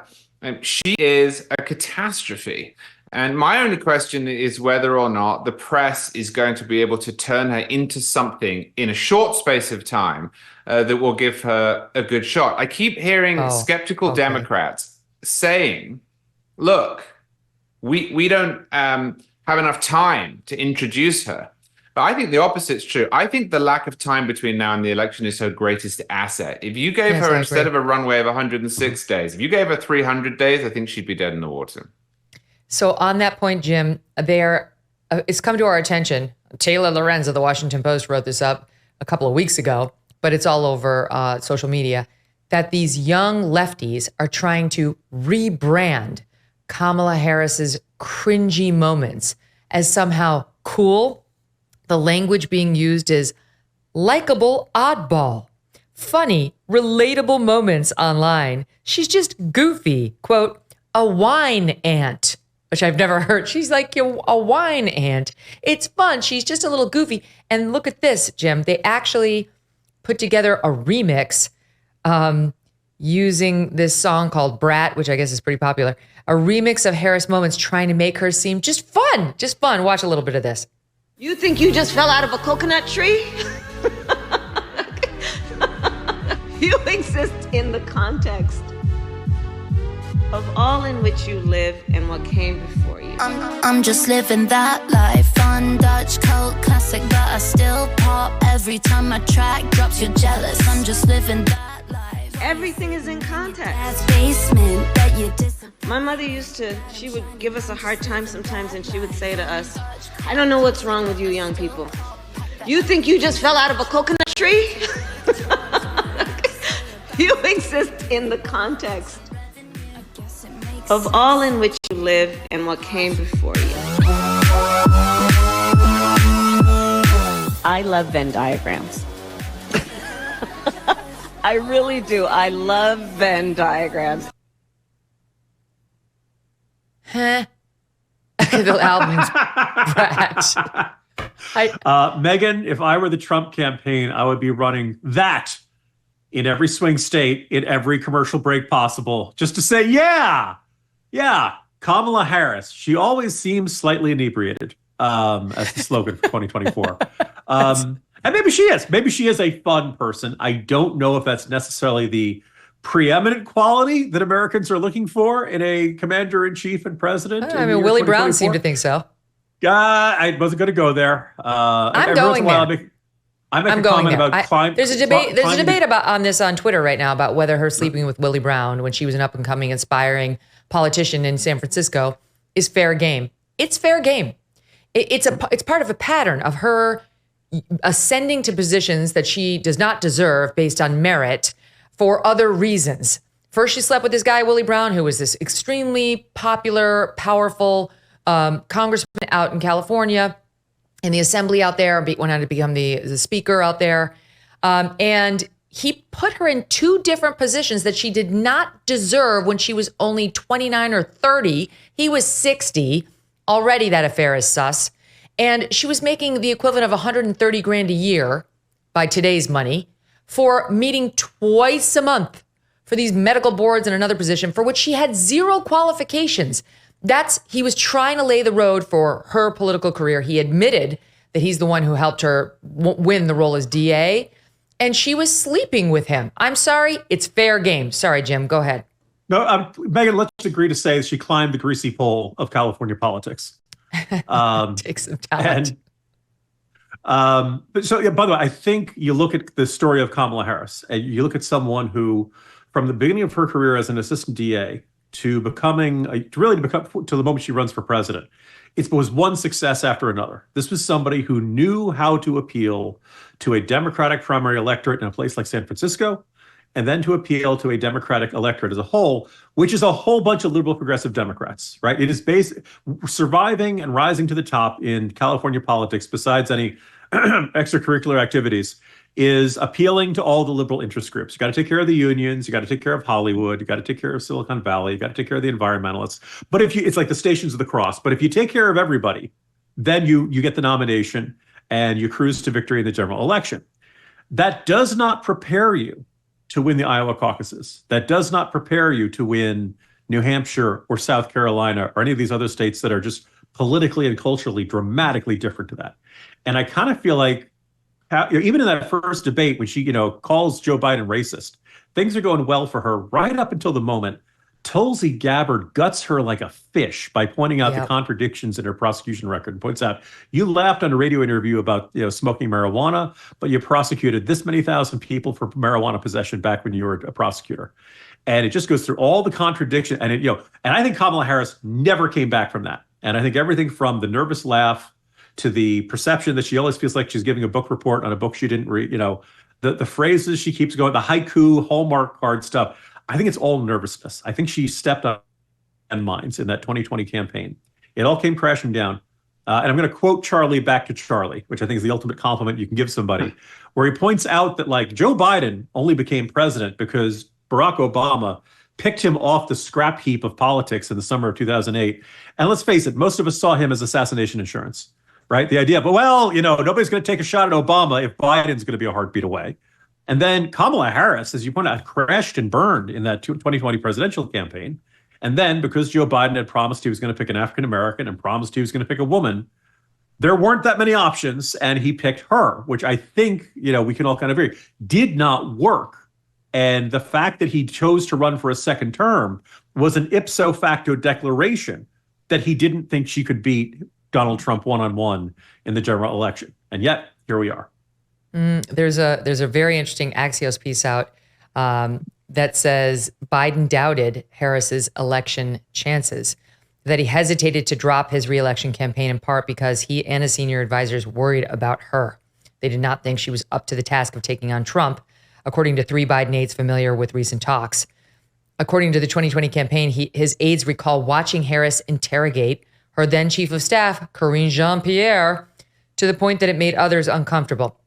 She is a catastrophe. And my only question is whether or not the press is going to be able to turn her into something in a short space of time that will give her a good shot. I keep hearing skeptical Democrats saying, look, we don't have enough time to introduce her. But I think the opposite's true. I think the lack of time between now and the election is her greatest asset. If you gave her, instead of a runway of 106 days, if you gave her 300 days, I think she'd be dead in the water. So on that point, Jim, it's come to our attention. Taylor Lorenz of the Washington Post wrote this up a couple of weeks ago, but it's all over social media, that these young lefties are trying to rebrand Kamala Harris's cringy moments as somehow cool. The language being used is likable oddball, funny, relatable moments online. She's just goofy, quote, a wine ant, which I've never heard. She's like a wine ant. It's fun. She's just a little goofy. And look at this, Jim. They actually put together a remix using this song called Brat, which I guess is pretty popular. A remix of Harris moments trying to make her seem just fun. Just fun. Watch a little bit of this. You think you just fell out of a coconut tree? You exist in the context of all in which you live and what came before you. I'm just living that life. Fun Dutch cult classic, but I still pop every time my track drops. You're jealous. I'm just living that life. Everything is in context. Basement that you My mother she would give us a hard time sometimes, and she would say to us, I don't know what's wrong with you young people. You think you just fell out of a coconut tree? You exist in the context of all in which you live and what came before you. I love Venn diagrams. I really do. I love Venn diagrams. Huh? The album's Brat. Megyn, if I were the Trump campaign, I would be running that in every swing state, in every commercial break possible, just to say, yeah, Kamala Harris. She always seems slightly inebriated, as the slogan for 2024. And maybe she is. Maybe she is a fun person. I don't know if that's necessarily the preeminent quality that Americans are looking for in a commander-in-chief and president. I mean, Willie Brown seemed to think so. I wasn't going to go there. I'm going there. I'm going there. About there's a debate on this on Twitter right now about whether her sleeping with Willie Brown when she was an up-and-coming, inspiring politician in San Francisco is fair game. It's fair game. It's part of a pattern of her ascending to positions that she does not deserve based on merit for other reasons. First, she slept with this guy, Willie Brown, who was this extremely popular, powerful congressman out in California, in the assembly out there, went on to become the speaker out there. And he put her in two different positions that she did not deserve when she was only 29 or 30. He was 60. Already that affair is sus. And she was making the equivalent of $130,000 a year by today's money for meeting twice a month for these medical boards and another position for which she had zero qualifications. He was trying to lay the road for her political career. He admitted that he's the one who helped her win the role as DA, and she was sleeping with him. I'm sorry, it's fair game. Sorry, Jim, go ahead. No, Megyn, let's agree to say she climbed the greasy pole of California politics. Takes some talent. But by the way, I think you look at the story of Kamala Harris, and you look at someone who, from the beginning of her career as an assistant DA to the moment she runs for president, it was one success after another. This was somebody who knew how to appeal to a Democratic primary electorate in a place like San Francisco, and then to appeal to a Democratic electorate as a whole, which is a whole bunch of liberal progressive Democrats, right? It is surviving and rising to the top in California politics, besides any extracurricular activities, is appealing to all the liberal interest groups. You got to take care of the unions. You got to take care of Hollywood. You got to take care of Silicon Valley. You got to take care of the environmentalists. But it's like the Stations of the Cross. But if you take care of everybody, then you get the nomination and you cruise to victory in the general election. That does not prepare you to win the Iowa caucuses. That does not prepare you to win New Hampshire or South Carolina or any of these other states that are just politically and culturally dramatically different to that. And I kind of feel like, even in that first debate, when she, calls Joe Biden racist, things are going well for her right up until the moment Tulsi Gabbard guts her like a fish by pointing out the contradictions in her prosecution record and points out, you laughed on a radio interview about smoking marijuana, but you prosecuted this many thousand people for marijuana possession back when you were a prosecutor. And it just goes through all the contradiction. And and I think Kamala Harris never came back from that. And I think everything from the nervous laugh to the perception that she always feels like she's giving a book report on a book she didn't read, the phrases she keeps going, the haiku, Hallmark card stuff. I think it's all nervousness. I think she stepped on minds in that 2020 campaign. It all came crashing down. And I'm going to quote Charlie back to Charlie, which I think is the ultimate compliment you can give somebody, where he points out that Joe Biden only became president because Barack Obama picked him off the scrap heap of politics in the summer of 2008. And let's face it, most of us saw him as assassination insurance. Right? The idea, but nobody's going to take a shot at Obama if Biden's going to be a heartbeat away. And then Kamala Harris, as you point out, crashed and burned in that 2020 presidential campaign. And then because Joe Biden had promised he was going to pick an African-American and promised he was going to pick a woman, there weren't that many options. And he picked her, which I think, we can all kind of agree, did not work. And the fact that he chose to run for a second term was an ipso facto declaration that he didn't think she could beat Donald Trump one-on-one in the general election. And yet, here we are. There's a very interesting Axios piece out that says Biden doubted Harris's election chances, that he hesitated to drop his reelection campaign in part because he and his senior advisors worried about her. They did not think she was up to the task of taking on Trump, according to 3 Biden aides familiar with recent talks. According to the 2020 campaign, his aides recall watching Harris interrogate her then chief of staff, Karine Jean-Pierre, to the point that it made others uncomfortable.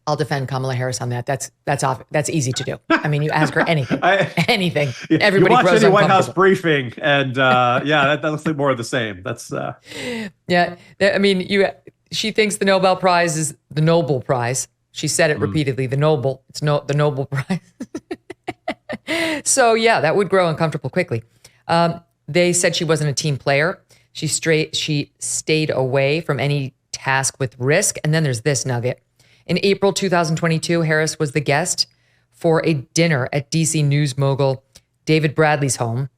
I'll defend Kamala Harris on that. That's easy to do. I mean, you ask her anything, anything. Yeah, everybody you watch grows any White House uncomfortable. briefing, and that looks like more of the same. That's I mean, she thinks the Nobel Prize is the Nobel Prize. She said it repeatedly. The Nobel, the Nobel Prize. So that would grow uncomfortable quickly. They said she wasn't a team player. She stayed away from any task with risk. And then there's this nugget. In April 2022, Harris was the guest for a dinner at DC news mogul David Bradley's home,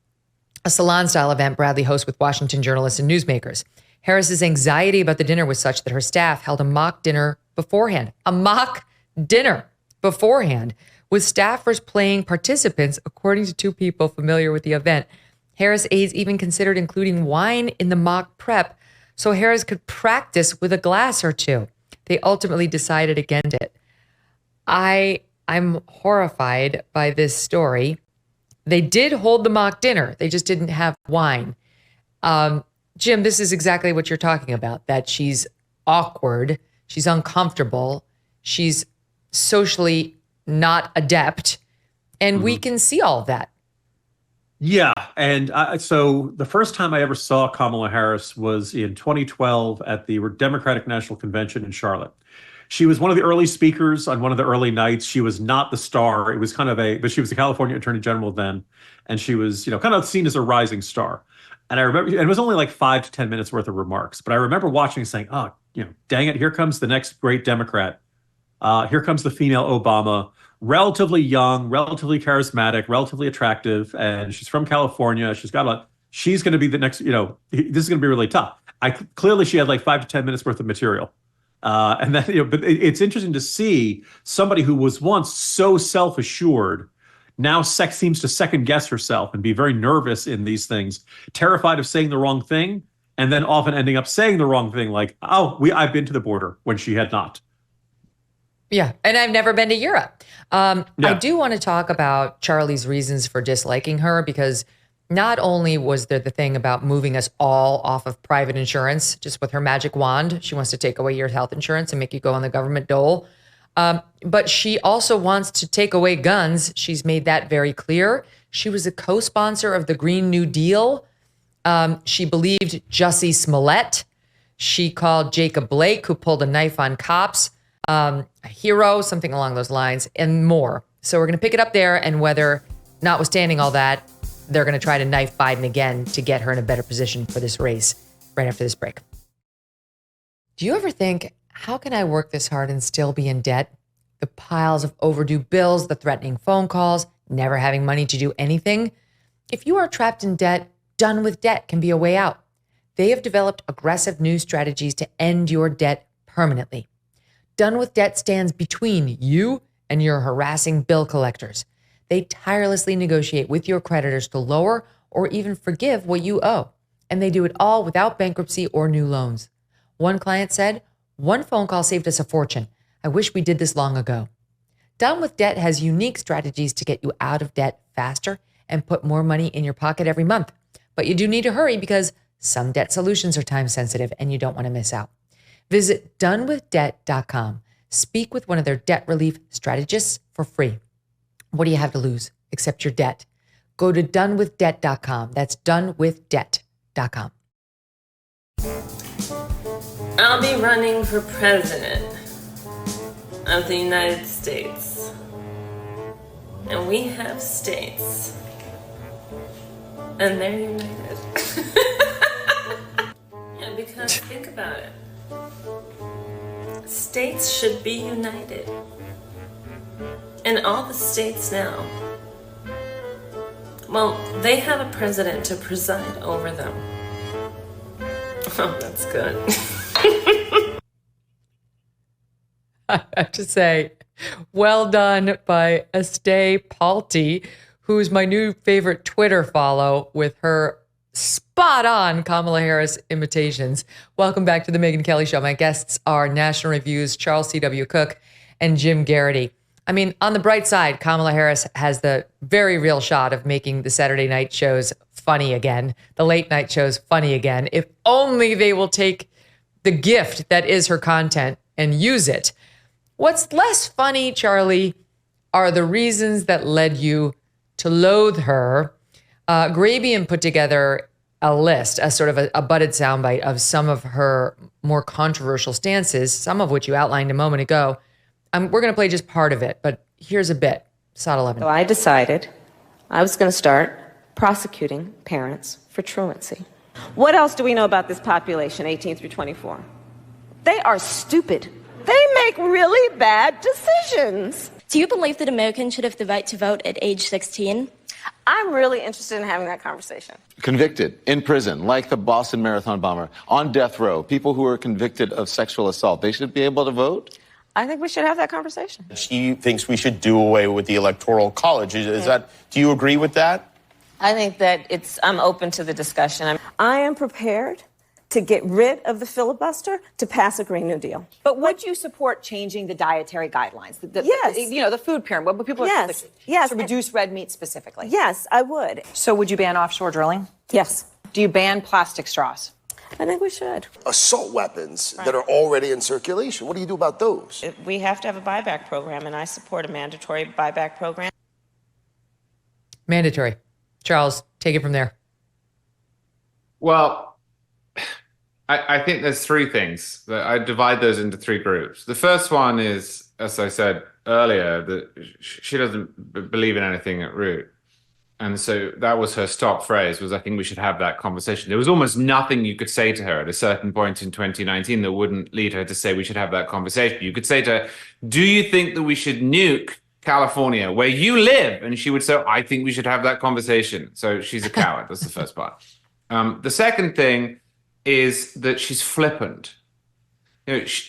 a salon-style event Bradley hosts with Washington journalists and newsmakers. Harris's anxiety about the dinner was such that her staff held a mock dinner beforehand. A mock dinner beforehand with staffers playing participants, according to 2 people familiar with the event. Harris aides even considered including wine in the mock prep so Harris could practice with a glass or 2. They ultimately decided against it. I'm horrified by this story. They did hold the mock dinner. They just didn't have wine. Jim, this is exactly what you're talking about, that she's awkward, she's uncomfortable, she's socially not adept, and we can see all of that. Yeah. And so the first time I ever saw Kamala Harris was in 2012 at the Democratic National Convention in Charlotte. She was one of the early speakers on one of the early nights. She was not the star. It was kind of but she was the California Attorney General then. And she was, kind of seen as a rising star. And I remember, and it was only like 5 to 10 minutes worth of remarks. But I remember watching and saying, oh, dang it, here comes the next great Democrat. Here comes the female Obama. Relatively young, relatively charismatic, relatively attractive, and she's from California. She's going to be the next, this is going to be really tough. Clearly she had like 5 to 10 minutes worth of material. And then, but it's interesting to see somebody who was once so self-assured now seems to second guess herself and be very nervous in these things, terrified of saying the wrong thing, and then often ending up saying the wrong thing, like, I've been to the border, when she had not. Yeah, and I've never been to Europe. I do want to talk about Charlie's reasons for disliking her, because not only was there the thing about moving us all off of private insurance, just with her magic wand, she wants to take away your health insurance and make you go on the government dole. But she also wants to take away guns. She's made that very clear. She was a co-sponsor of the Green New Deal. She believed Jussie Smollett. She called Jacob Blake, who pulled a knife on cops, a hero, something along those lines, and more. So we're going to pick it up there, and whether, notwithstanding all that, they're going to try to knife Biden again to get her in a better position for this race right after this break. Do you ever think, how can I work this hard and still be in debt? The piles of overdue bills, the threatening phone calls, never having money to do anything. If you are trapped in debt, Done with Debt can be a way out. They have developed aggressive new strategies to end your debt permanently. Done with Debt stands between you and your harassing bill collectors. They tirelessly negotiate with your creditors to lower or even forgive what you owe. And they do it all without bankruptcy or new loans. One client said, "One phone call saved us a fortune. I wish we did this long ago." Done with Debt has unique strategies to get you out of debt faster and put more money in your pocket every month. But you do need to hurry because some debt solutions are time sensitive and you don't want to miss out. Visit donewithdebt.com. Speak with one of their debt relief strategists for free. What do you have to lose except your debt? Go to donewithdebt.com. That's donewithdebt.com. I'll be running for president of the United States. And we have states. And they're united. Yeah, because think about it. States should be united. And all the states now, well, they have a president to preside over them. Oh, that's good. I have to say, well done by Estee Palti, who's my new favorite Twitter follow with her spot on Kamala Harris imitations. Welcome back to the Megyn Kelly Show. My guests are National Review's Charles C.W. Cooke and Jim Geraghty. I mean, on the bright side, Kamala Harris has the very real shot of making the Saturday night shows funny again, the late night shows funny again, if only they will take the gift that is her content and use it. What's less funny, Charlie, are the reasons that led you to loathe her. Grabian put together a list, a sort of a budded soundbite of some of her more controversial stances, some of which you outlined a moment ago. We're going to play just part of it, but here's a bit. Sod 11. So I decided I was going to start prosecuting parents for truancy. What else do we know about this population, 18 through 24? They are stupid. They make really bad decisions. Do you believe that Americans should have the right to vote at age 16? I'm really interested in having that conversation. Convicted, in prison, like the Boston Marathon bomber, on death row, people who are convicted of sexual assault, they should be able to vote? I think we should have that conversation. She thinks we should do away with the Electoral College. Is that, do you agree with that? I think that I'm open to the discussion. I am prepared to get rid of the filibuster to pass a Green New Deal. But would you support changing the dietary guidelines? Yes. The food pyramid, what people yes. to reduce red meat specifically? Yes, I would. So would you ban offshore drilling? Yes. Do you ban plastic straws? I think we should. Assault weapons that are already in circulation. What do you do about those? We have to have a buyback program, and I support a mandatory buyback program. Mandatory. Charles, take it from there. Well, I think there's three things. I divide those into three groups. The first one is, as I said earlier, that she doesn't believe in anything at root. And so that was her stock phrase, was I think we should have that conversation. There was almost nothing you could say to her at a certain point in 2019 that wouldn't lead her to say we should have that conversation. You could say to her, do you think that we should nuke California, where you live? And she would say, I think we should have that conversation. So she's a coward. That's the first part. The second thing is that she's flippant.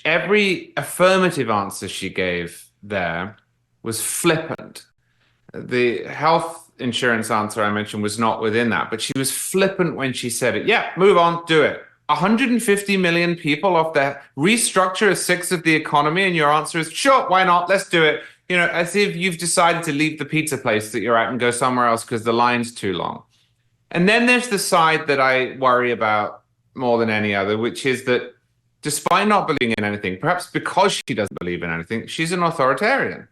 Every affirmative answer she gave there was flippant. The health insurance answer I mentioned was not within that, but she was flippant when she said it. Yeah, move on, do it. 150 million people off the restructure a sixth of the economy, and your answer is, sure, why not? Let's do it. As if you've decided to leave the pizza place that you're at and go somewhere else because the line's too long. And then there's the side that I worry about more than any other, which is that despite not believing in anything, perhaps because she doesn't believe in anything, she's an authoritarian.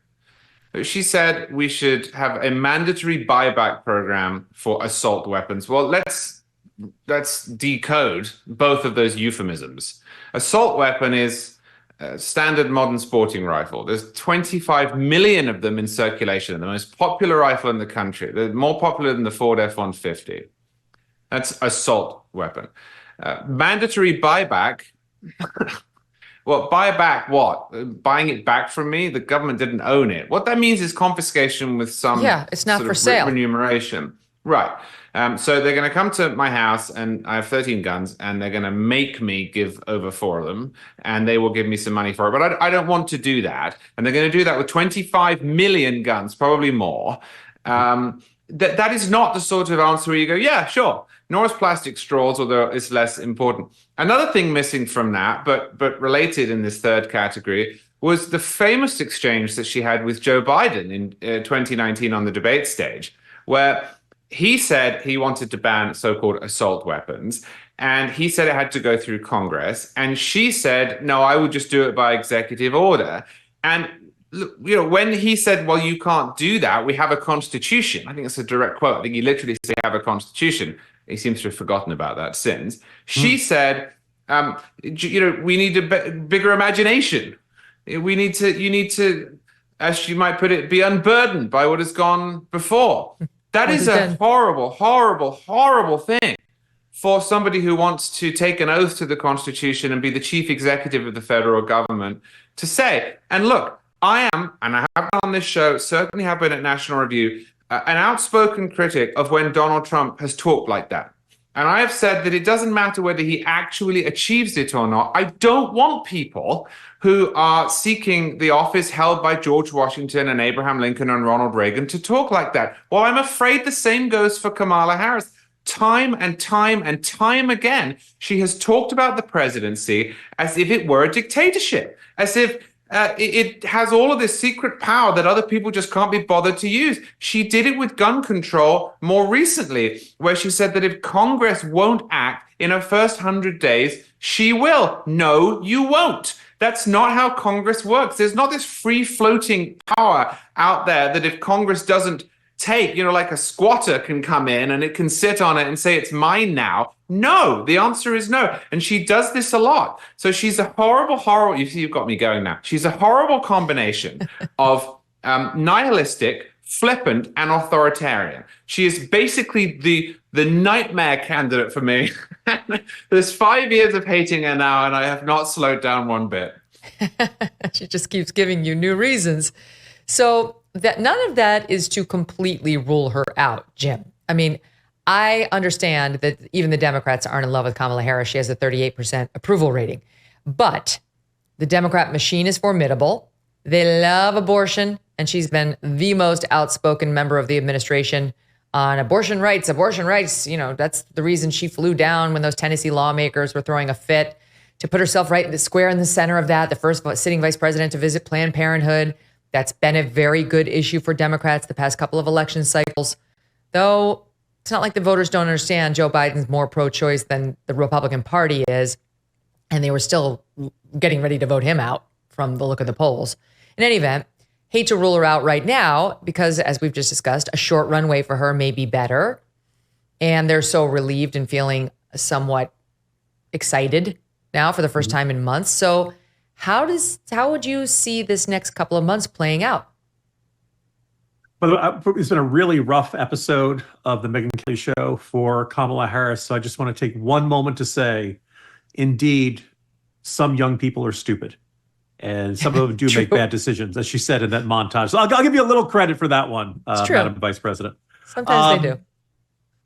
She said we should have a mandatory buyback program for assault weapons. Well, let's decode both of those euphemisms. Assault weapon is a standard modern sporting rifle. There's 25 million of them in circulation, the most popular rifle in the country. They're more popular than the Ford F-150. That's assault weapon. Mandatory buyback. Well, buy back what? Buying it back from me? The government didn't own it. What that means is confiscation with some it's not for sale. Remuneration. Right. So they're going to come to my house, and I have 13 guns, and they're going to make me give over 4 of them, and they will give me some money for it. But I don't want to do that. And they're going to do that with 25 million guns, probably more. That is not the sort of answer where you go, yeah, sure. Nor is plastic straws, although it's less important. Another thing missing from that, but related in this third category, was the famous exchange that she had with Joe Biden in 2019 on the debate stage, where he said he wanted to ban so-called assault weapons, and he said it had to go through Congress, and she said, no, I would just do it by executive order. And when he said, well, you can't do that, we have a constitution. I think it's a direct quote. I think he literally said, we have a constitution. He seems to have forgotten about that since. She said, we need a bigger imagination. You need to, as she might put it, be unburdened by what has gone before. That is a horrible, horrible, horrible thing for somebody who wants to take an oath to the Constitution and be the chief executive of the federal government to say. And look, I am, and I have been on this show, certainly have been at National Review, an outspoken critic of when Donald Trump has talked like that. And I have said that it doesn't matter whether he actually achieves it or not. I don't want people who are seeking the office held by George Washington and Abraham Lincoln and Ronald Reagan to talk like that. Well, I'm afraid the same goes for Kamala Harris. Time and time and time again, she has talked about the presidency as if it were a dictatorship, as if it has all of this secret power that other people just can't be bothered to use. She did it with gun control more recently, where she said that if Congress won't act in her first 100 days, she will. No, you won't. That's not how Congress works. There's not this free-floating power out there that if Congress doesn't take, like a squatter can come in and it can sit on it and say it's mine now. No, the answer is no. And she does this a lot. So she's a horrible, you see, you've got me going now. She's a horrible combination of nihilistic, flippant, and authoritarian. She is basically the nightmare candidate for me. There's 5 years of hating her now, and I have not slowed down one bit. She just keeps giving you new reasons. So that none of that is to completely rule her out, Jim. I mean, I understand that even the Democrats aren't in love with Kamala Harris. She has a 38% approval rating. But the Democrat machine is formidable. They love abortion. And she's been the most outspoken member of the administration on abortion rights. That's the reason she flew down when those Tennessee lawmakers were throwing a fit, to put herself right in the square in the center of that, the first sitting vice president to visit Planned Parenthood. That's been a very good issue for Democrats the past couple of election cycles. Though it's not like the voters don't understand Joe Biden's more pro-choice than the Republican Party is. And they were still getting ready to vote him out from the look of the polls. In any event, hate to rule her out right now because, as we've just discussed, a short runway for her may be better. And they're so relieved and feeling somewhat excited now for the first time in months. So how would you see this next couple of months playing out? Well, it's been a really rough episode of the Megyn Kelly show for Kamala Harris. So I just want to take one moment to say, indeed, some young people are stupid. And some of them do make bad decisions, as she said in that montage. So I'll give you a little credit for that one, Madam Vice President. Sometimes they do.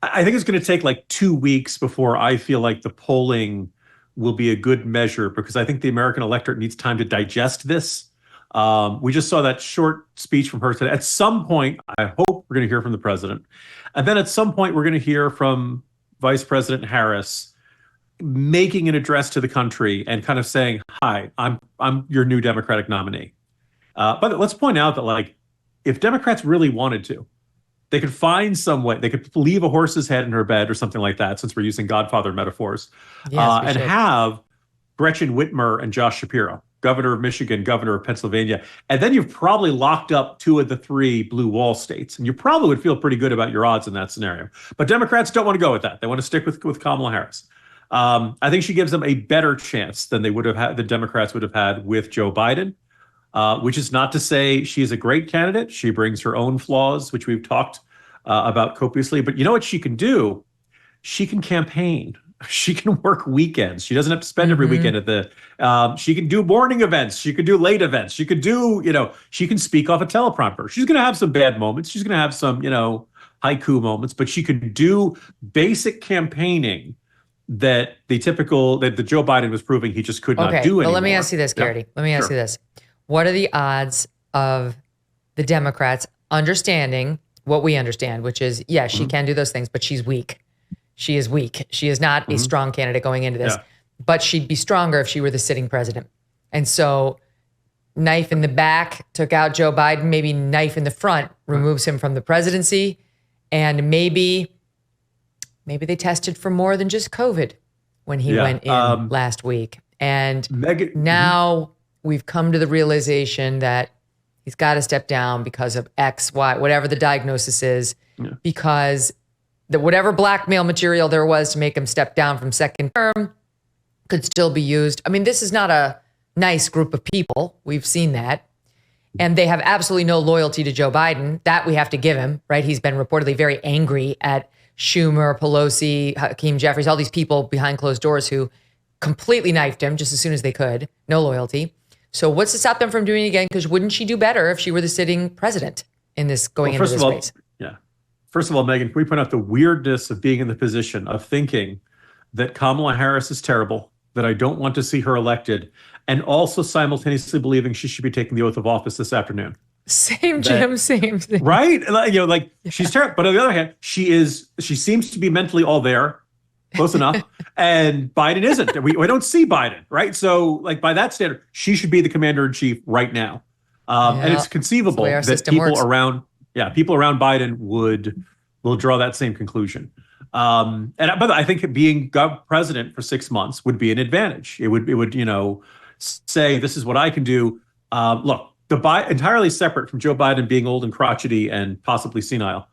I think it's going to take like 2 weeks before I feel like the polling will be a good measure, because I think the American electorate needs time to digest this. We just saw that short speech from her today. At some point, I hope we're going to hear from the president. And then at some point, we're going to hear from Vice President Harris making an address to the country and kind of saying, hi, I'm your new Democratic nominee. But let's point out that, like, if Democrats really wanted to, they could find some way. They could leave a horse's head in her bed or something like that, since we're using Godfather metaphors, and have Gretchen Whitmer and Josh Shapiro, governor of Michigan, governor of Pennsylvania. And then you've probably locked up 2 of the 3 blue wall states. And you probably would feel pretty good about your odds in that scenario. But Democrats don't want to go with that. They want to stick with Kamala Harris. I think she gives them a better chance than they would have had, the Democrats would have had with Joe Biden, which is not to say she's a great candidate. She brings her own flaws, which we've talked about copiously. But you know what she can do? She can campaign. She can work weekends. She doesn't have to spend every weekend at the, she can do morning events. She could do late events. She could do, she can speak off a teleprompter. She's going to have some bad moments. She's going to have some, haiku moments, but she can do basic campaigning that the Joe Biden was proving he just could not do anymore. Well, let me ask you this, Geraghty. Let me ask you this. What are the odds of the Democrats understanding what we understand, which is, yes, she can do those things, but she's weak. She is weak. She is not a strong candidate going into this, but she'd be stronger if she were the sitting president. And so knife in the back took out Joe Biden, maybe knife in the front removes him from the presidency. And maybe they tested for more than just COVID when he went in last week. And now we've come to the realization that he's got to step down because of X, Y, whatever the diagnosis is, because whatever blackmail material there was to make him step down from second term could still be used. I mean, this is not a nice group of people. We've seen that. And they have absolutely no loyalty to Joe Biden. That we have to give him, right? He's been reportedly very angry at Schumer, Pelosi, Hakeem Jeffries, all these people behind closed doors who completely knifed him just as soon as they could. No loyalty. So what's to stop them from doing it again? Because wouldn't she do better if she were the sitting president in this into this race? First of all, Megyn, can we point out the weirdness of being in the position of thinking that Kamala Harris is terrible, that I don't want to see her elected, and also simultaneously believing she should be taking the oath of office this afternoon? Same, Jim, same. Right? She's terrible. But on the other hand, she seems to be mentally all there, close enough, and Biden isn't. We don't see Biden, right? So, by that standard, she should be the commander-in-chief right now. And it's conceivable that people around Biden will draw that same conclusion. But I think being president for 6 months would be an advantage. It would say, this is what I can do. Look, entirely separate from Joe Biden being old and crotchety and possibly senile,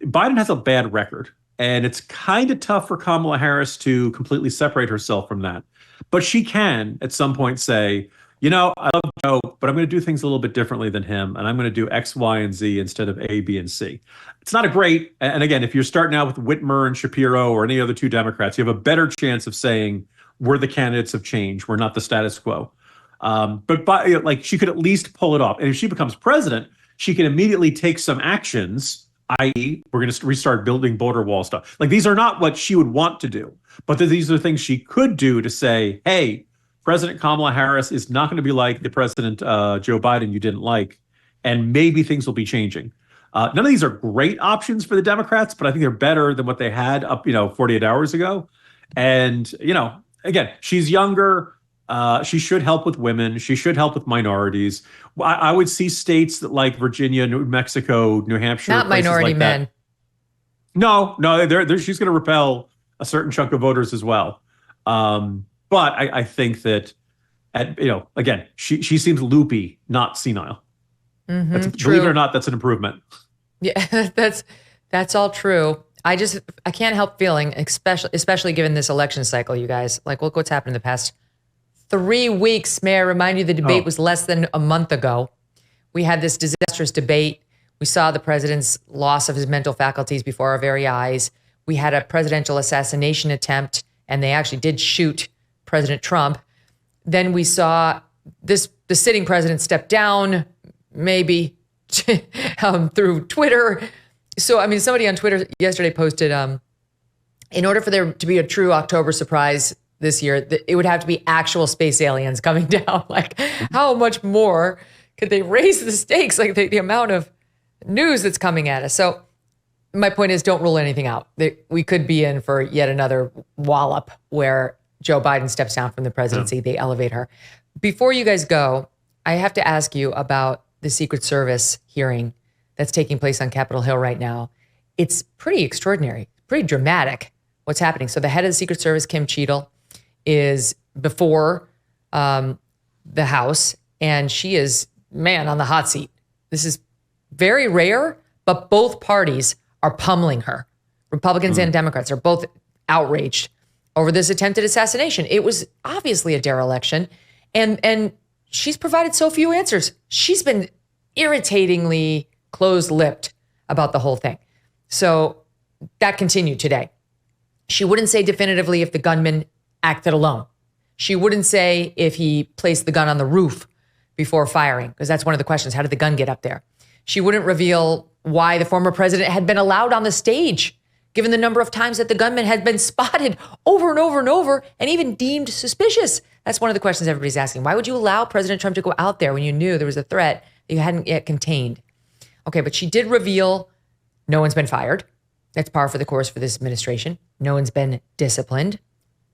Biden has a bad record. And it's kind of tough for Kamala Harris to completely separate herself from that. But she can at some point say, I love Joe, but I'm going to do things a little bit differently than him. And I'm going to do X, Y, and Z instead of A, B, and C. It's not a great, and again, if you're starting out with Whitmer and Shapiro or any other 2 Democrats, you have a better chance of saying, we're the candidates of change. We're not the status quo. But she could at least pull it off. And if she becomes president, she can immediately take some actions, i.e., we're going to restart building border wall stuff. These are not what she would want to do, but these are things she could do to say, hey, President Kamala Harris is not going to be like the President Joe Biden you didn't like, and maybe things will be changing. None of these are great options for the Democrats, but I think they're better than what they had up, 48 hours ago. And, again, she's younger. She should help with women. She should help with minorities. I would see states that like Virginia, New Mexico, New Hampshire. Not minority men. No, she's going to repel a certain chunk of voters as well. But I think that, again, she seems loopy, not senile. Believe it or not, that's an improvement. Yeah, that's all true. I can't help feeling, especially given this election cycle, you guys, look what's happened in the past 3 weeks. May I remind you, the debate was less than a month ago. We had this disastrous debate. We saw the president's loss of his mental faculties before our very eyes. We had a presidential assassination attempt, and they actually did shoot President Trump. Then we saw the sitting president step down, maybe through Twitter. So, somebody on Twitter yesterday posted, in order for there to be a true October surprise this year, it would have to be actual space aliens coming down. How much more could they raise the stakes? The amount of news that's coming at us. So my point is, don't rule anything out. We could be in for yet another wallop where Joe Biden steps down from the presidency. They elevate her. Before you guys go, I have to ask you about the Secret Service hearing that's taking place on Capitol Hill right now. It's pretty extraordinary, pretty dramatic what's happening. So the head of the Secret Service, Kim Cheatle, is before the House, and she is, man, on the hot seat. This is very rare, but both parties are pummeling her. Republicans and Democrats are both outraged over this attempted assassination. It was obviously a dereliction, and she's provided so few answers. She's been irritatingly closed-lipped about the whole thing. So that continued today. She wouldn't say definitively if the gunman acted alone. She wouldn't say if he placed the gun on the roof before firing, because that's one of the questions. How did the gun get up there? She wouldn't reveal why the former president had been allowed on the stage, given the number of times that the gunman had been spotted over and over and over and even deemed suspicious. That's one of the questions everybody's asking. Why would you allow President Trump to go out there when you knew there was a threat that you hadn't yet contained? Okay, but she did reveal no one's been fired. That's par for the course for this administration. No one's been disciplined.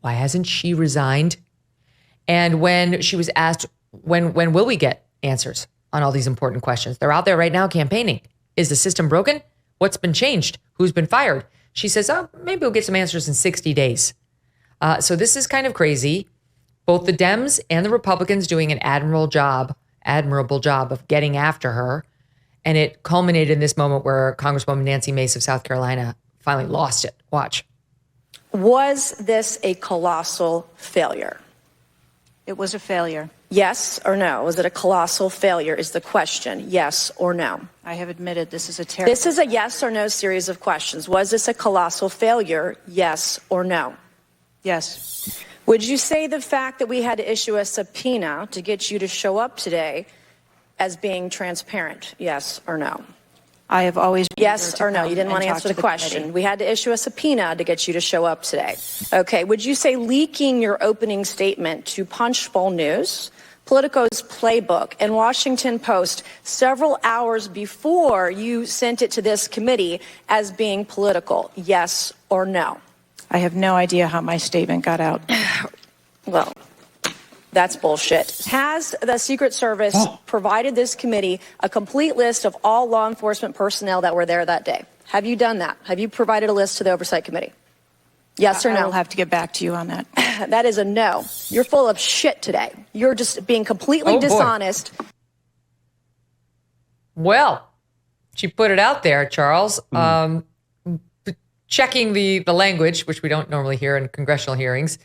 Why hasn't she resigned? And when she was asked, when will we get answers on all these important questions? They're out there right now campaigning. Is the system broken? What's been changed? Who's been fired? She says, maybe we'll get some answers in 60 days. So this is kind of crazy. Both the Dems and the Republicans doing an admirable job of getting after her. And it culminated in this moment where Congresswoman Nancy Mace of South Carolina finally lost it. Watch. Was this a colossal failure? It was a failure. Yes or no? Was it a colossal failure is the question. Yes or no? I have admitted this is a terrible... This is a yes or no series of questions. Was this a colossal failure? Yes or no? Yes. Would you say the fact that we had to issue a subpoena to get you to show up today as being transparent? Yes or no? I have always been yes or no? You didn't want to answer the question. Committee. We had to issue a subpoena to get you to show up today. Okay. Would you say leaking your opening statement to Punchbowl News, Politico's Playbook, and Washington Post several hours before you sent it to this committee as being political? Yes or no? I have no idea how my statement got out. Well, that's bullshit. Has the Secret Service provided this committee a complete list of all law enforcement personnel that were there that day? Have you done that? Have you provided a list to the Oversight Committee? Yes or no? I will have to get back to you on that. That is a no. You're full of shit today. You're just being completely dishonest. Well, she put it out there, Charles. Checking the language, which we don't normally hear in congressional hearings.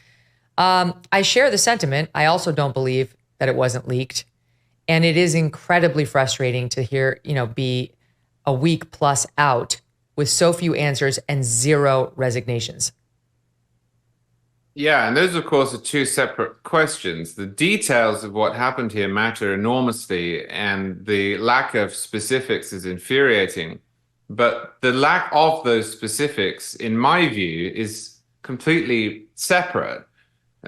I share the sentiment. I also don't believe that it wasn't leaked. And it is incredibly frustrating to hear, be a week plus out with so few answers and zero resignations. Yeah, and those, of course, are two separate questions. The details of what happened here matter enormously, and the lack of specifics is infuriating. But the lack of those specifics, in my view, is completely separate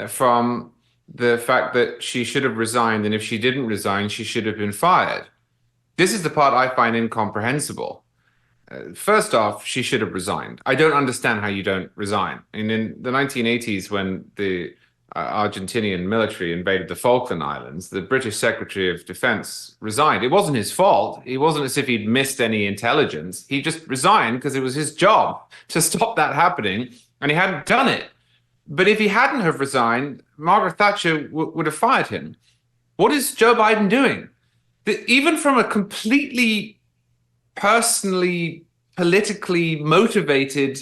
from the fact that she should have resigned, and if she didn't resign, she should have been fired. This is the part I find incomprehensible. First off, she should have resigned. I don't understand how you don't resign. And in the 1980s, when the Argentinian military invaded the Falkland Islands, the British Secretary of Defense resigned. It wasn't his fault. It wasn't as if he'd missed any intelligence. He just resigned because it was his job to stop that happening, and he hadn't done it. But if he hadn't have resigned, Margaret Thatcher would have fired him. What is Joe Biden doing? Even from a completely personally, politically motivated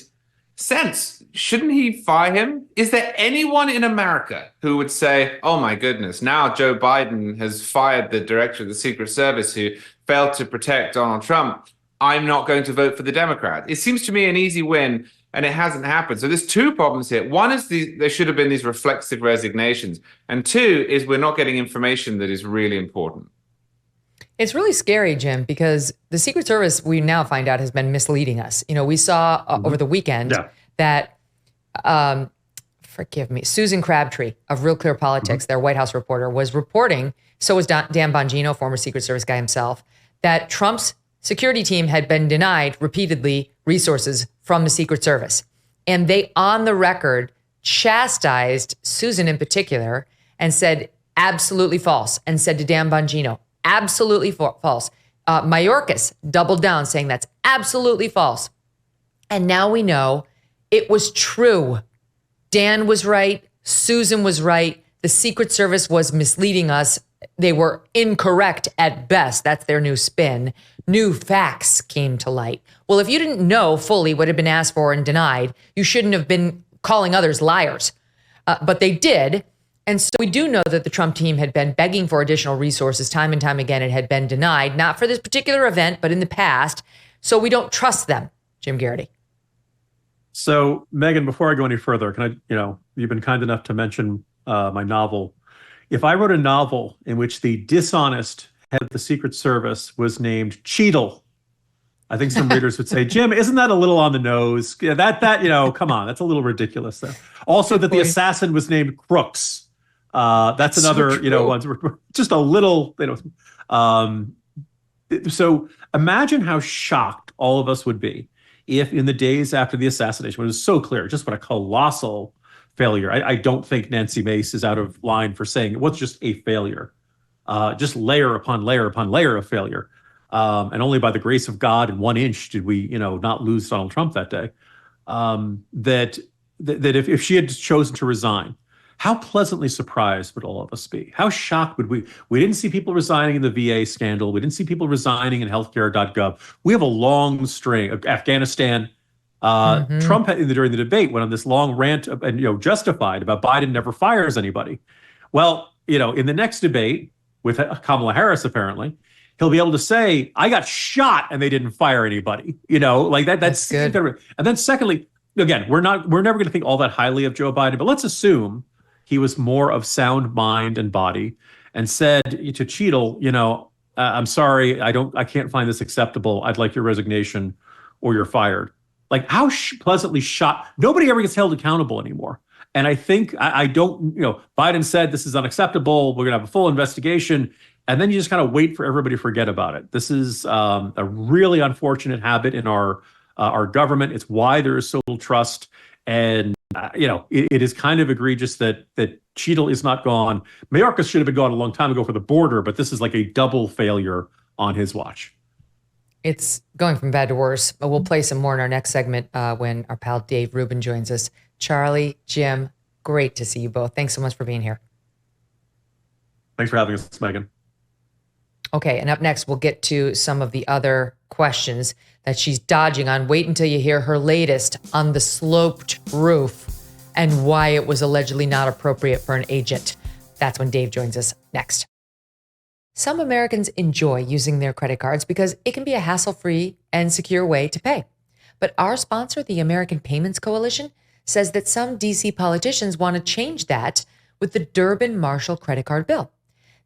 sense, shouldn't he fire him? Is there anyone in America who would say, oh my goodness, now Joe Biden has fired the director of the Secret Service who failed to protect Donald Trump, I'm not going to vote for the Democrat? It seems to me an easy win, and it hasn't happened. So there's two problems here. One is there should have been these reflexive resignations. And two is we're not getting information that is really important. It's really scary, Jim, because the Secret Service, we now find out, has been misleading us. We saw over the weekend that, Susan Crabtree of Real Clear Politics, their White House reporter, was reporting, so was Dan Bongino, former Secret Service guy himself, that Trump's security team had been denied repeatedly resources from the Secret Service. And they, on the record, chastised Susan in particular and said, absolutely false, and said to Dan Bongino, absolutely false. Mayorkas doubled down, saying that's absolutely false. And now we know it was true. Dan was right. Susan was right. The Secret Service was misleading us. They were incorrect at best. That's their new spin. New facts came to light. Well, if you didn't know fully what had been asked for and denied, you shouldn't have been calling others liars. But they did. And so we do know that the Trump team had been begging for additional resources time and time again. It had been denied, not for this particular event, but in the past. So we don't trust them, Jim Geraghty. So, Megyn, before I go any further, can I, you've been kind enough to mention my novel. If I wrote a novel in which the dishonest head of the Secret Service was named Cheatle, I think some readers would say, Jim, isn't that a little on the nose? Yeah, come on, that's a little ridiculous there. Also, that the assassin was named Crooks. That's another, one, just a little, so imagine how shocked all of us would be if in the days after the assassination, when it was so clear just what a colossal failure. I don't think Nancy Mace is out of line for saying it was just a failure, just layer upon layer upon layer of failure. And only by the grace of God in 1 inch did we, not lose Donald Trump that day. That if she had chosen to resign, how pleasantly surprised would all of us be? How shocked would we? We didn't see people resigning in the VA scandal. We didn't see people resigning in healthcare.gov. We have a long string of Afghanistan. Trump during the debate went on this long rant and justified about Biden never fires anybody. Well, in the next debate with Kamala Harris, apparently, he'll be able to say, I got shot and they didn't fire anybody. Like that. That's good. And then secondly, again, we're never going to think all that highly of Joe Biden, but let's assume he was more of sound mind and body and said to Cheatle, I'm sorry, I can't find this acceptable. I'd like your resignation or you're fired. Like how pleasantly shocked. Nobody ever gets held accountable anymore. And I think Biden said this is unacceptable. We're going to have a full investigation. And then you just kind of wait for everybody to forget about it. This is a really unfortunate habit in our government. It's why there is so little trust. And, it is kind of egregious that Cheatle is not gone. Mayorkas should have been gone a long time ago for the border, but this is like a double failure on his watch. It's going from bad to worse. But we'll play some more in our next segment when our pal Dave Rubin joins us. Charlie, Jim, great to see you both. Thanks so much for being here. Thanks for having us, Megyn. Okay, and up next, we'll get to some of the other questions that she's dodging on. Wait until you hear her latest on the sloped roof and why it was allegedly not appropriate for an agent. That's when Dave joins us next. Some Americans enjoy using their credit cards because it can be a hassle-free and secure way to pay. But our sponsor, the American Payments Coalition, says that some DC politicians want to change that with the Durbin-Marshall credit card bill.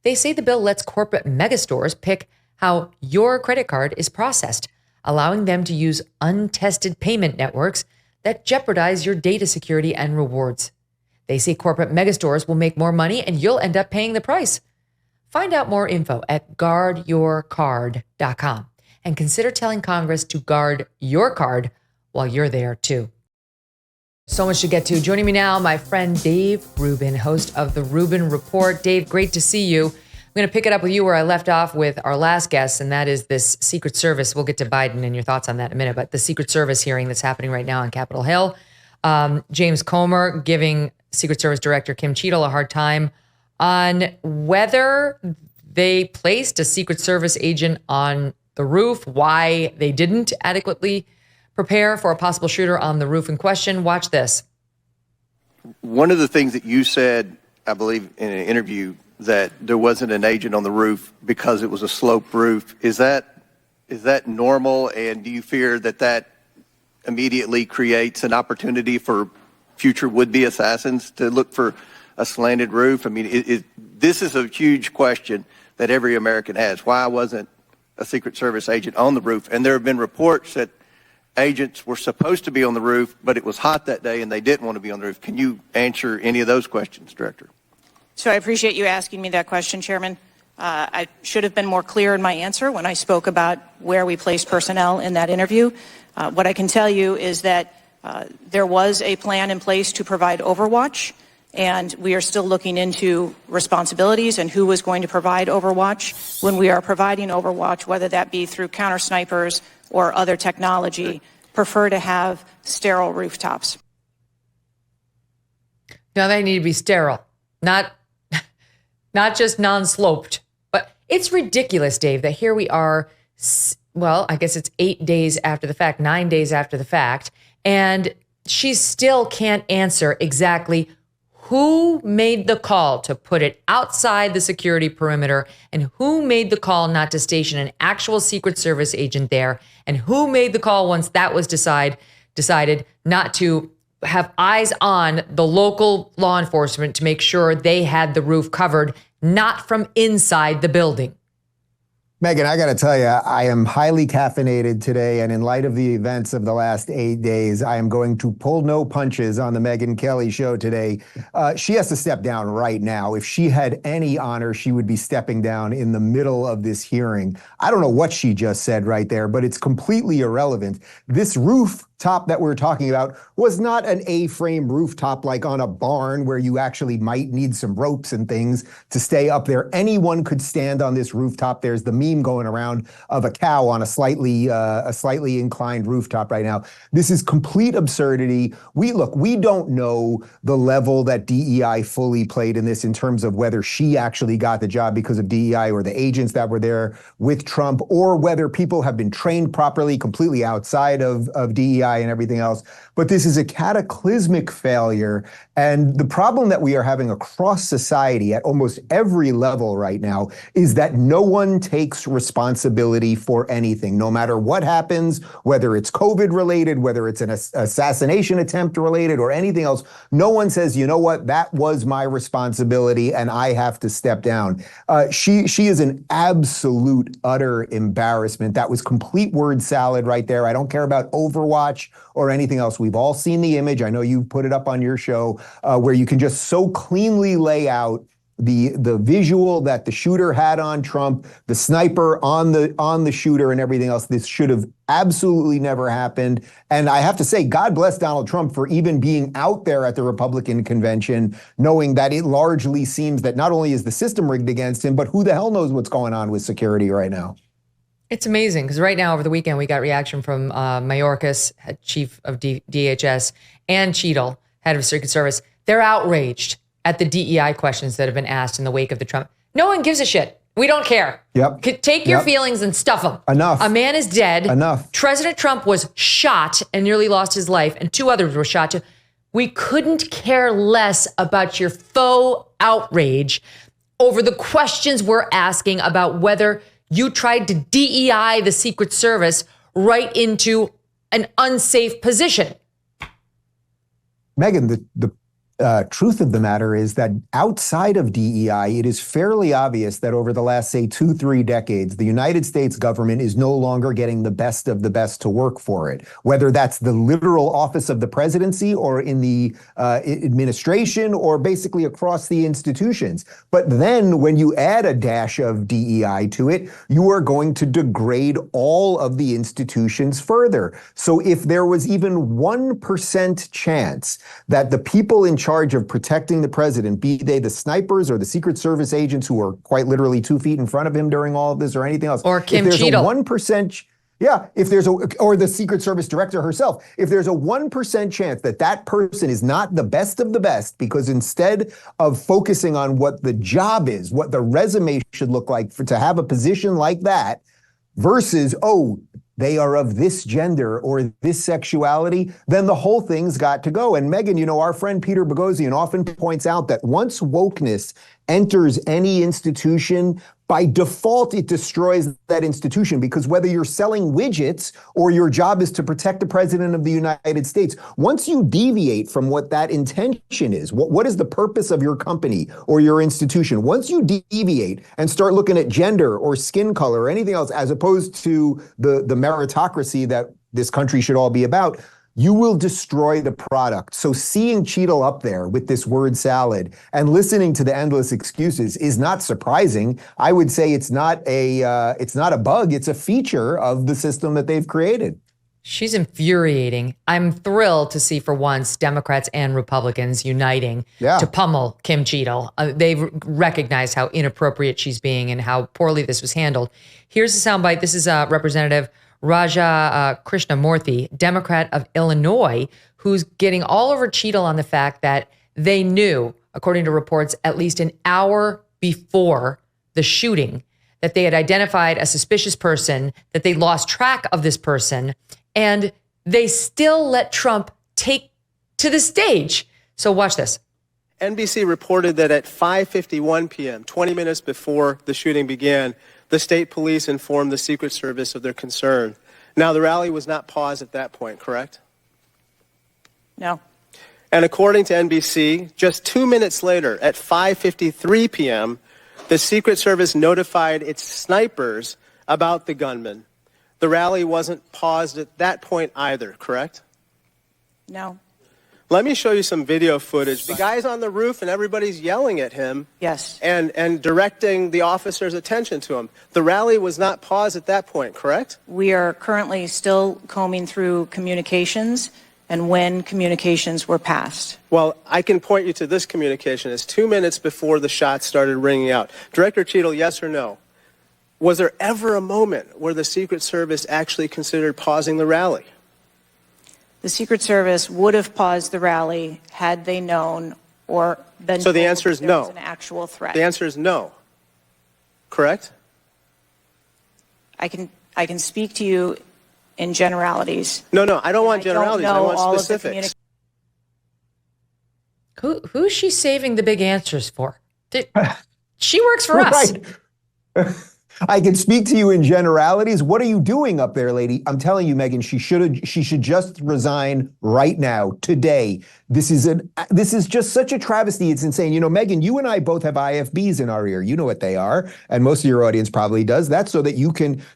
They say the bill lets corporate megastores pick how your credit card is processed, allowing them to use untested payment networks that jeopardize your data security and rewards. They say corporate megastores will make more money and you'll end up paying the price. Find out more info at guardyourcard.com and consider telling Congress to guard your card while you're there too. So much to get to. Joining me now, my friend Dave Rubin, host of the Rubin Report. Dave, great to see you. I'm going to pick it up with you where I left off with our last guest, and that is this Secret Service. We'll get to Biden and your thoughts on that in a minute, but the Secret Service hearing that's happening right now on Capitol Hill. James Comer giving Secret Service Director Kim Cheatle a hard time on whether they placed a Secret Service agent on the roof, why they didn't adequately prepare for a possible shooter on the roof in question. Watch this. One of the things that you said, I believe in an interview, that there wasn't an agent on the roof because it was a sloped roof. Is that normal? And do you fear that immediately creates an opportunity for future would-be assassins to look for a slanted roof? I mean, this is a huge question that every American has. Why wasn't a Secret Service agent on the roof? And there have been reports that agents were supposed to be on the roof, but it was hot that day and they didn't want to be on the roof. Can you answer any of those questions, Director? So I appreciate you asking me that question, Chairman. I should have been more clear in my answer when I spoke about where we placed personnel in that interview. What I can tell you is that there was a plan in place to provide overwatch, and we are still looking into responsibilities and who was going to provide overwatch. When we are providing overwatch, whether that be through counter snipers or other technology, prefer to have sterile rooftops. No, they need to be sterile, not just non-sloped. But it's ridiculous, Dave, that here we are. Well, I guess it's 8 days after the fact, 9 days after the fact, and she still can't answer exactly who made the call to put it outside the security perimeter, and who made the call not to station an actual Secret Service agent there, and who made the call once that was decided not to have eyes on the local law enforcement to make sure they had the roof covered, not from inside the building. Megyn, I got to tell you, I am highly caffeinated today, and in light of the events of the last 8 days, I am going to pull no punches on the Megyn Kelly show today. She has to step down right now. If she had any honor, she would be stepping down in the middle of this hearing. I don't know what she just said right there, but it's completely irrelevant. This rooftop that we're talking about was not an A-frame rooftop like on a barn where you actually might need some ropes and things to stay up there. Anyone could stand on this rooftop. There's the meme going around of a cow on a slightly inclined rooftop right now. This is complete absurdity. We don't know the level that DEI fully played in this in terms of whether she actually got the job because of DEI or the agents that were there with Trump, or whether people have been trained properly completely outside of DEI and everything else. But this is a cataclysmic failure. And the problem that we are having across society at almost every level right now is that no one takes responsibility for anything, no matter what happens, whether it's COVID related, whether it's an assassination attempt related or anything else. No one says, you know what, that was my responsibility and I have to step down. She is an absolute, utter embarrassment. That was complete word salad right there. I don't care about Overwatch or anything else. We've all seen the image. I know you put it up on your show where you can just so cleanly lay out the visual that the shooter had on Trump, the sniper on the shooter and everything else. This should have absolutely never happened. And I have to say, God bless Donald Trump for even being out there at the Republican convention, knowing that it largely seems that not only is the system rigged against him, but who the hell knows what's going on with security right now. It's amazing because right now over the weekend, we got reaction from Mayorkas, chief of DHS, and Cheatle, head of Secret Service. They're outraged at the DEI questions that have been asked in the wake of the Trump. No one gives a shit. We don't care. Yep. Take your feelings and stuff them. Enough. A man is dead. Enough. President Trump was shot and nearly lost his life, and 2 others were shot too. We couldn't care less about your faux outrage over the questions we're asking about whether you tried to DEI the Secret Service right into an unsafe position. Megyn, the truth of the matter is that outside of DEI, it is fairly obvious that over the last, say, 2-3 decades, the United States government is no longer getting the best of the best to work for it, whether that's the literal office of the presidency or in the administration or basically across the institutions. But then when you add a dash of DEI to it, you are going to degrade all of the institutions further. So if there was even 1% chance that the people in charge of protecting the president, be they the snipers or the Secret Service agents who are quite literally 2 feet in front of him during all of this or anything else. Or Kim Cheatle. 1%, or the Secret Service director herself, if there's a 1% chance that that person is not the best of the best, because instead of focusing on what the job is, what the resume should look like to have a position like that, versus, they are of this gender or this sexuality, then the whole thing's got to go. And Megyn, our friend Peter Boghossian often points out that once wokeness enters any institution, by default, it destroys that institution, because whether you're selling widgets or your job is to protect the president of the United States, once you deviate from what that intention is, what is the purpose of your company or your institution? Once you deviate and start looking at gender or skin color or anything else, as opposed to the meritocracy that this country should all be about, you will destroy the product. So seeing Cheatle up there with this word salad and listening to the endless excuses is not surprising. I would say it's not a bug, it's a feature of the system that they've created. She's infuriating. I'm thrilled to see for once Democrats and Republicans uniting to pummel Kim Cheatle. They've recognized how inappropriate she's being and how poorly this was handled. Here's a soundbite. This is Representative Raja Krishnamurthy, Democrat of Illinois, who's getting all over Cheatle on the fact that they knew, according to reports, at least an hour before the shooting, that they had identified a suspicious person, that they lost track of this person, and they still let Trump take to the stage. So watch this. NBC reported that at 5:51 p.m., 20 minutes before the shooting began, the state police informed the Secret Service of their concern. Now, the rally was not paused at that point, correct? No. And according to NBC, just 2 minutes later, at 5:53 p.m., the Secret Service notified its snipers about the gunman. The rally wasn't paused at that point either, correct? No. Let me show you some video footage. The guy's on the roof and everybody's yelling at him. Yes. And directing the officers' attention to him. The rally was not paused at that point, correct? We are currently still combing through communications and when communications were passed. Well, I can point you to this communication. It's 2 minutes before the shots started ringing out. Director Cheatle, yes or no? Was there ever a moment where the Secret Service actually considered pausing the rally? The Secret Service would have paused the rally had they known or been So the told answer is there no. was an actual threat. The answer is no. Correct? I can speak to you in generalities. No, I don't want generalities. I want specifics. Who's she saving the big answers for? She works for us. Right. I can speak to you in generalities. What are you doing up there, lady? I'm telling you, Megyn, she should just resign right now, today. This is just such a travesty. It's insane. You know, Megyn, you and I both have IFBs in our ear. You know what they are, and most of your audience probably does. That's so that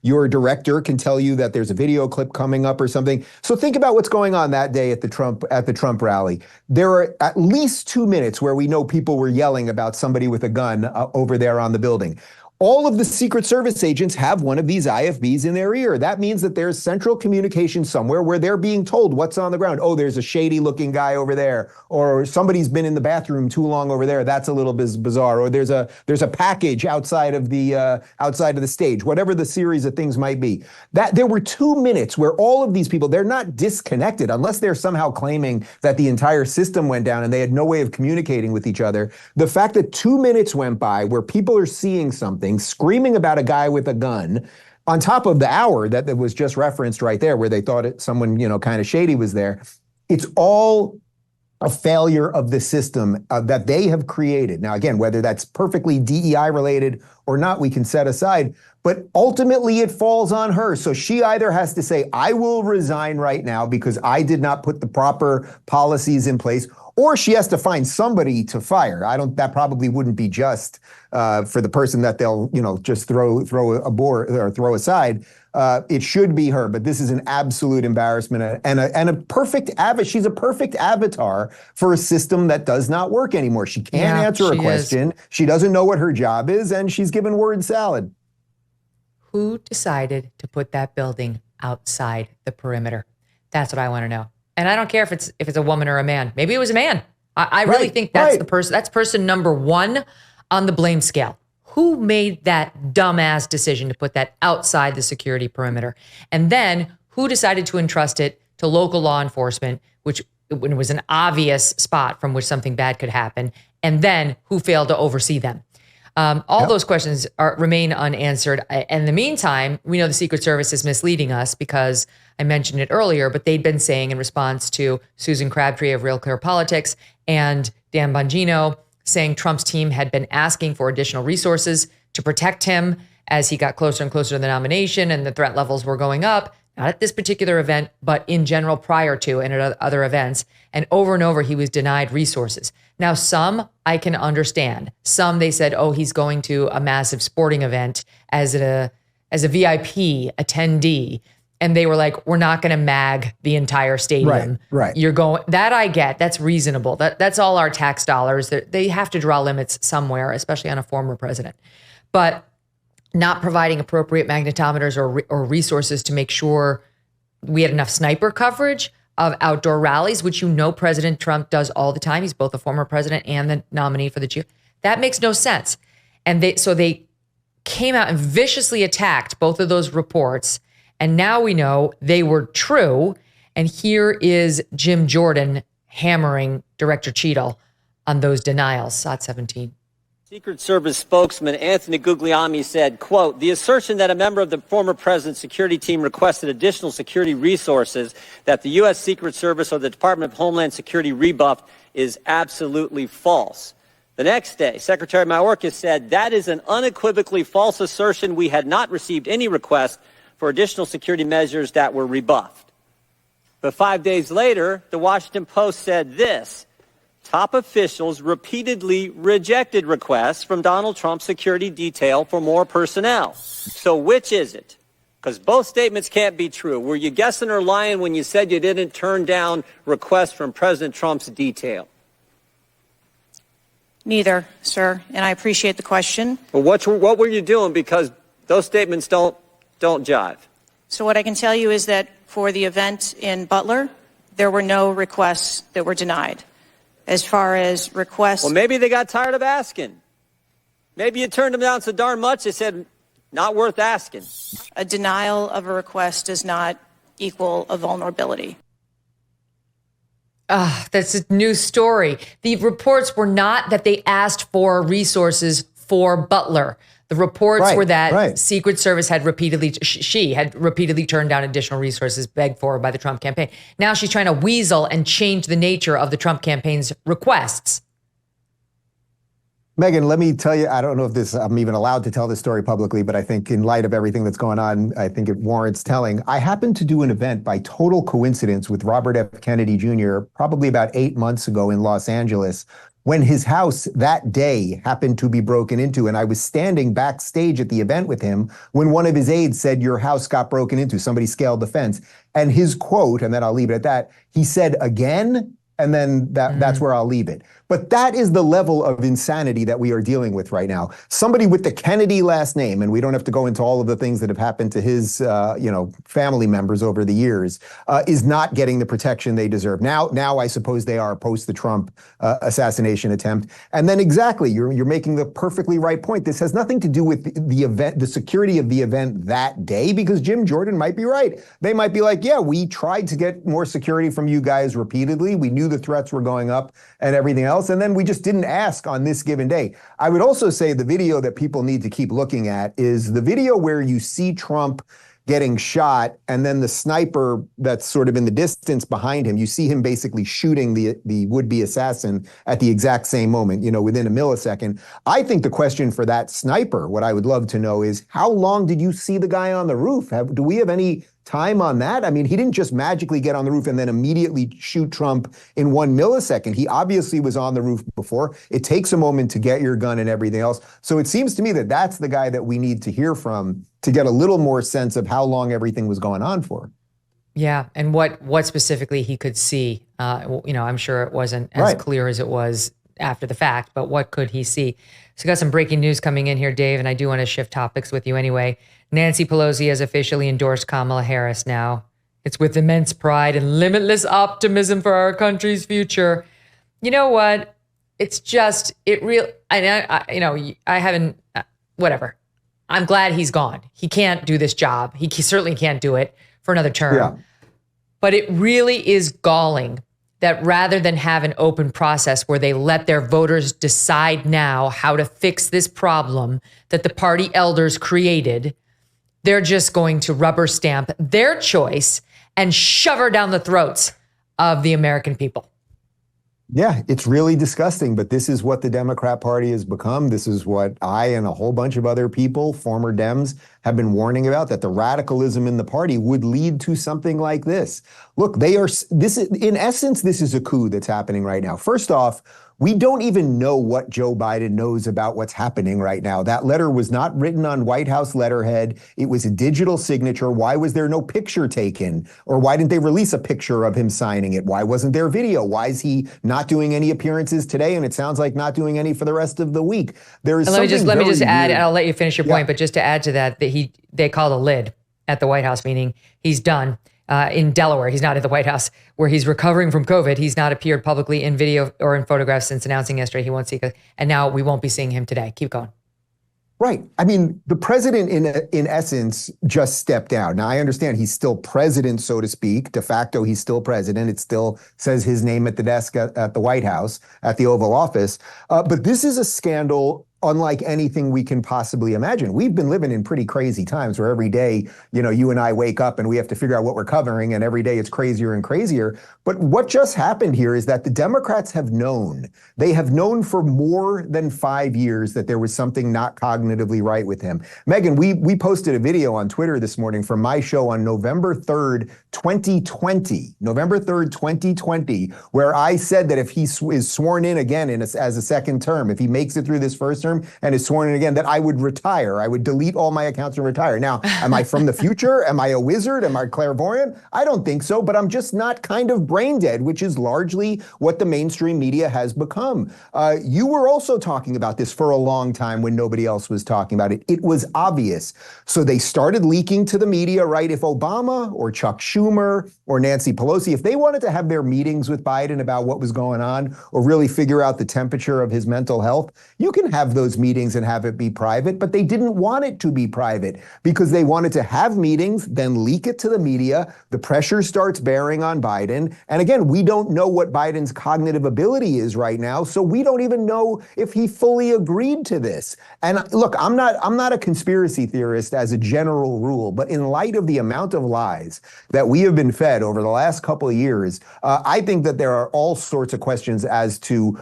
your director can tell you that there's a video clip coming up or something. So think about what's going on that day at the Trump rally. There are at least 2 minutes where we know people were yelling about somebody with a gun over there on the building. All of the Secret Service agents have one of these IFBs in their ear. That means that there's central communication somewhere where they're being told what's on the ground. Oh, there's a shady looking guy over there, or somebody's been in the bathroom too long over there. That's a little bizarre. Or there's a package outside of the stage. Whatever the series of things might be. That there were 2 minutes where all of these people, they're not disconnected unless they're somehow claiming that the entire system went down and they had no way of communicating with each other. The fact that 2 minutes went by where people are seeing something, screaming about a guy with a gun, on top of the hour that was just referenced right there, where they thought someone, kind of shady was there. It's all a failure of the system that they have created. Now, again, whether that's perfectly DEI related or not, we can set aside, but ultimately it falls on her. So she either has to say, I will resign right now because I did not put the proper policies in place, or she has to find somebody to fire. That probably wouldn't be just for the person that they'll, just throw aboard or throw aside. It should be her, but this is an absolute embarrassment and a perfect she's a perfect avatar for a system that does not work anymore. She can't answer a question. She doesn't know what her job is, and she's given word salad. Who decided to put that building outside the perimeter? That's what I want to know. And I don't care if it's a woman or a man. Maybe it was a man. I really think that's the person. That's person number one on the blame scale. Who made that dumbass decision to put that outside the security perimeter? And then who decided to entrust it to local law enforcement, which when it was an obvious spot from which something bad could happen? And then who failed to oversee them? All those questions remain unanswered. In the meantime, we know the Secret Service is misleading us because I mentioned it earlier, but they'd been saying in response to Susan Crabtree of Real Clear Politics and Dan Bongino saying Trump's team had been asking for additional resources to protect him as he got closer and closer to the nomination and the threat levels were going up, not at this particular event, but in general prior to and at other events. And over he was denied resources. Now, some I can understand. Some they said, oh, he's going to a massive sporting event as a VIP attendee. And they were like, we're not going to mag the entire stadium. Right. You're going, that I get, that's reasonable. That's all our tax dollars. They have to draw limits somewhere, especially on a former president. But not providing appropriate magnetometers or resources to make sure we had enough sniper coverage of outdoor rallies, which President Trump does all the time. He's both a former president and the nominee for the GOP. That makes no sense. And they came out and viciously attacked both of those reports. And now we know they were true. And here is Jim Jordan hammering Director Cheatle on those denials. SOT 17. Secret Service spokesman Anthony Guglielmi said, quote, the assertion that a member of the former president's security team requested additional security resources that the U.S. Secret Service or the Department of Homeland Security rebuffed is absolutely false. The next day, Secretary Mayorkas said that is an unequivocally false assertion. We had not received any request for additional security measures that were rebuffed. But 5 days later, the Washington Post said this. Top officials repeatedly rejected requests from Donald Trump's security detail for more personnel. So which is it? Because both statements can't be true. Were you guessing or lying when you said you didn't turn down requests from President Trump's detail? Neither, sir, and I appreciate the question. Well, what were you doing? Because those statements don't jive. So what I can tell you is that for the event in Butler, there were no requests that were denied. As far as requests... Well, maybe they got tired of asking. Maybe you turned them down so darn much, they said, not worth asking. A denial of a request does not equal a vulnerability. That's a new story. The reports were not that they asked for resources for Butler. The reports were that Secret Service had repeatedly, she had repeatedly turned down additional resources begged for by the Trump campaign. Now she's trying to weasel and change the nature of the Trump campaign's requests. Megyn, let me tell you, I don't know if I'm even allowed to tell this story publicly, but I think in light of everything that's going on, I think it warrants telling. I happened to do an event by total coincidence with Robert F. Kennedy Jr. probably about 8 months ago in Los Angeles, when his house that day happened to be broken into. And I was standing backstage at the event with him when one of his aides said, your house got broken into. Somebody scaled the fence. And his quote, and then I'll leave it at that, he said, again? And then that's where I'll leave it. But that is the level of insanity that we are dealing with right now. Somebody with the Kennedy last name, and we don't have to go into all of the things that have happened to his, family members over the years, is not getting the protection they deserve. Now I suppose they are post the Trump assassination attempt. And then exactly, you're making the perfectly right point. This has nothing to do with the event, the security of the event that day, because Jim Jordan might be right. They might be like, yeah, we tried to get more security from you guys repeatedly. We knew the threats were going up and everything else. And then we just didn't ask on this given day. I would also say the video that people need to keep looking at is the video where you see Trump getting shot and then the sniper that's sort of in the distance behind him, you see him basically shooting the would-be assassin at the exact same moment, within a millisecond. I think the question for that sniper, what I would love to know is, how long did you see the guy on the roof? Do we have any time on that? I mean, he didn't just magically get on the roof and then immediately shoot Trump in 1 millisecond. He obviously was on the roof before. It takes a moment to get your gun and everything else. So it seems to me that that's the guy that we need to hear from to get a little more sense of how long everything was going on for. Yeah, and what specifically he could see. I'm sure it wasn't as clear as it was after the fact, but what could he see? So we got some breaking news coming in here, Dave, and I do want to shift topics with you anyway. Nancy Pelosi has officially endorsed Kamala Harris now. It's with immense pride and limitless optimism for our country's future. You know what? It's just, whatever. I'm glad he's gone. He can't do this job. He certainly can't do it for another term. Yeah. But it really is galling that rather than have an open process where they let their voters decide now how to fix this problem that the party elders created, they're just going to rubber stamp their choice and shove her down the throats of the American people. Yeah, it's really disgusting, but this is what the Democrat Party has become. This is what I and a whole bunch of other people, former Dems, have been warning about, that the radicalism in the party would lead to something like this. Look, in essence, this is a coup that's happening right now. First off, we don't even know what Joe Biden knows about what's happening right now. That letter was not written on White House letterhead. It was a digital signature. Why was there no picture taken? Or why didn't they release a picture of him signing it? Why wasn't there video? Why is he not doing any appearances today? And it sounds like not doing any for the rest of the week. There is let me just add, and I'll let you finish your point, but just to add to that they called a lid at the White House, meaning he's done. In Delaware, he's not at the White House, where he's recovering from COVID. He's not appeared publicly in video or in photographs since announcing yesterday he won't see, and now we won't be seeing him today. Keep going. Right. I mean, the president, in essence, just stepped down. Now, I understand he's still president, so to speak. De facto, he's still president. It still says his name at the desk at the White House, at the Oval Office. But this is a scandal unlike anything we can possibly imagine. We've been living in pretty crazy times where every day, you and I wake up and we have to figure out what we're covering, and every day it's crazier and crazier. But what just happened here is that the Democrats have known. They have known for more than 5 years that there was something not cognitively right with him. Megyn, we posted a video on Twitter this morning from my show on November 3rd, 2020, November 3rd, 2020, where I said that if he is sworn in again as a second term, if he makes it through this first term and is sworn in again, that I would retire. I would delete all my accounts and retire. Now, am I from the future? Am I a wizard? Am I clairvoyant? I don't think so, but I'm just not kind of brain dead, which is largely what the mainstream media has become. You were also talking about this for a long time when nobody else was talking about it. It was obvious. So they started leaking to the media, right? If Obama or Chuck Schumer or Nancy Pelosi, if they wanted to have their meetings with Biden about what was going on or really figure out the temperature of his mental health, you can have those meetings and have it be private, but they didn't want it to be private because they wanted to have meetings, then leak it to the media. The pressure starts bearing on Biden. And again, we don't know what Biden's cognitive ability is right now, so we don't even know if he fully agreed to this. And look, I'm not a conspiracy theorist as a general rule, but in light of the amount of lies that we have been fed over the last couple of years, I think that there are all sorts of questions as to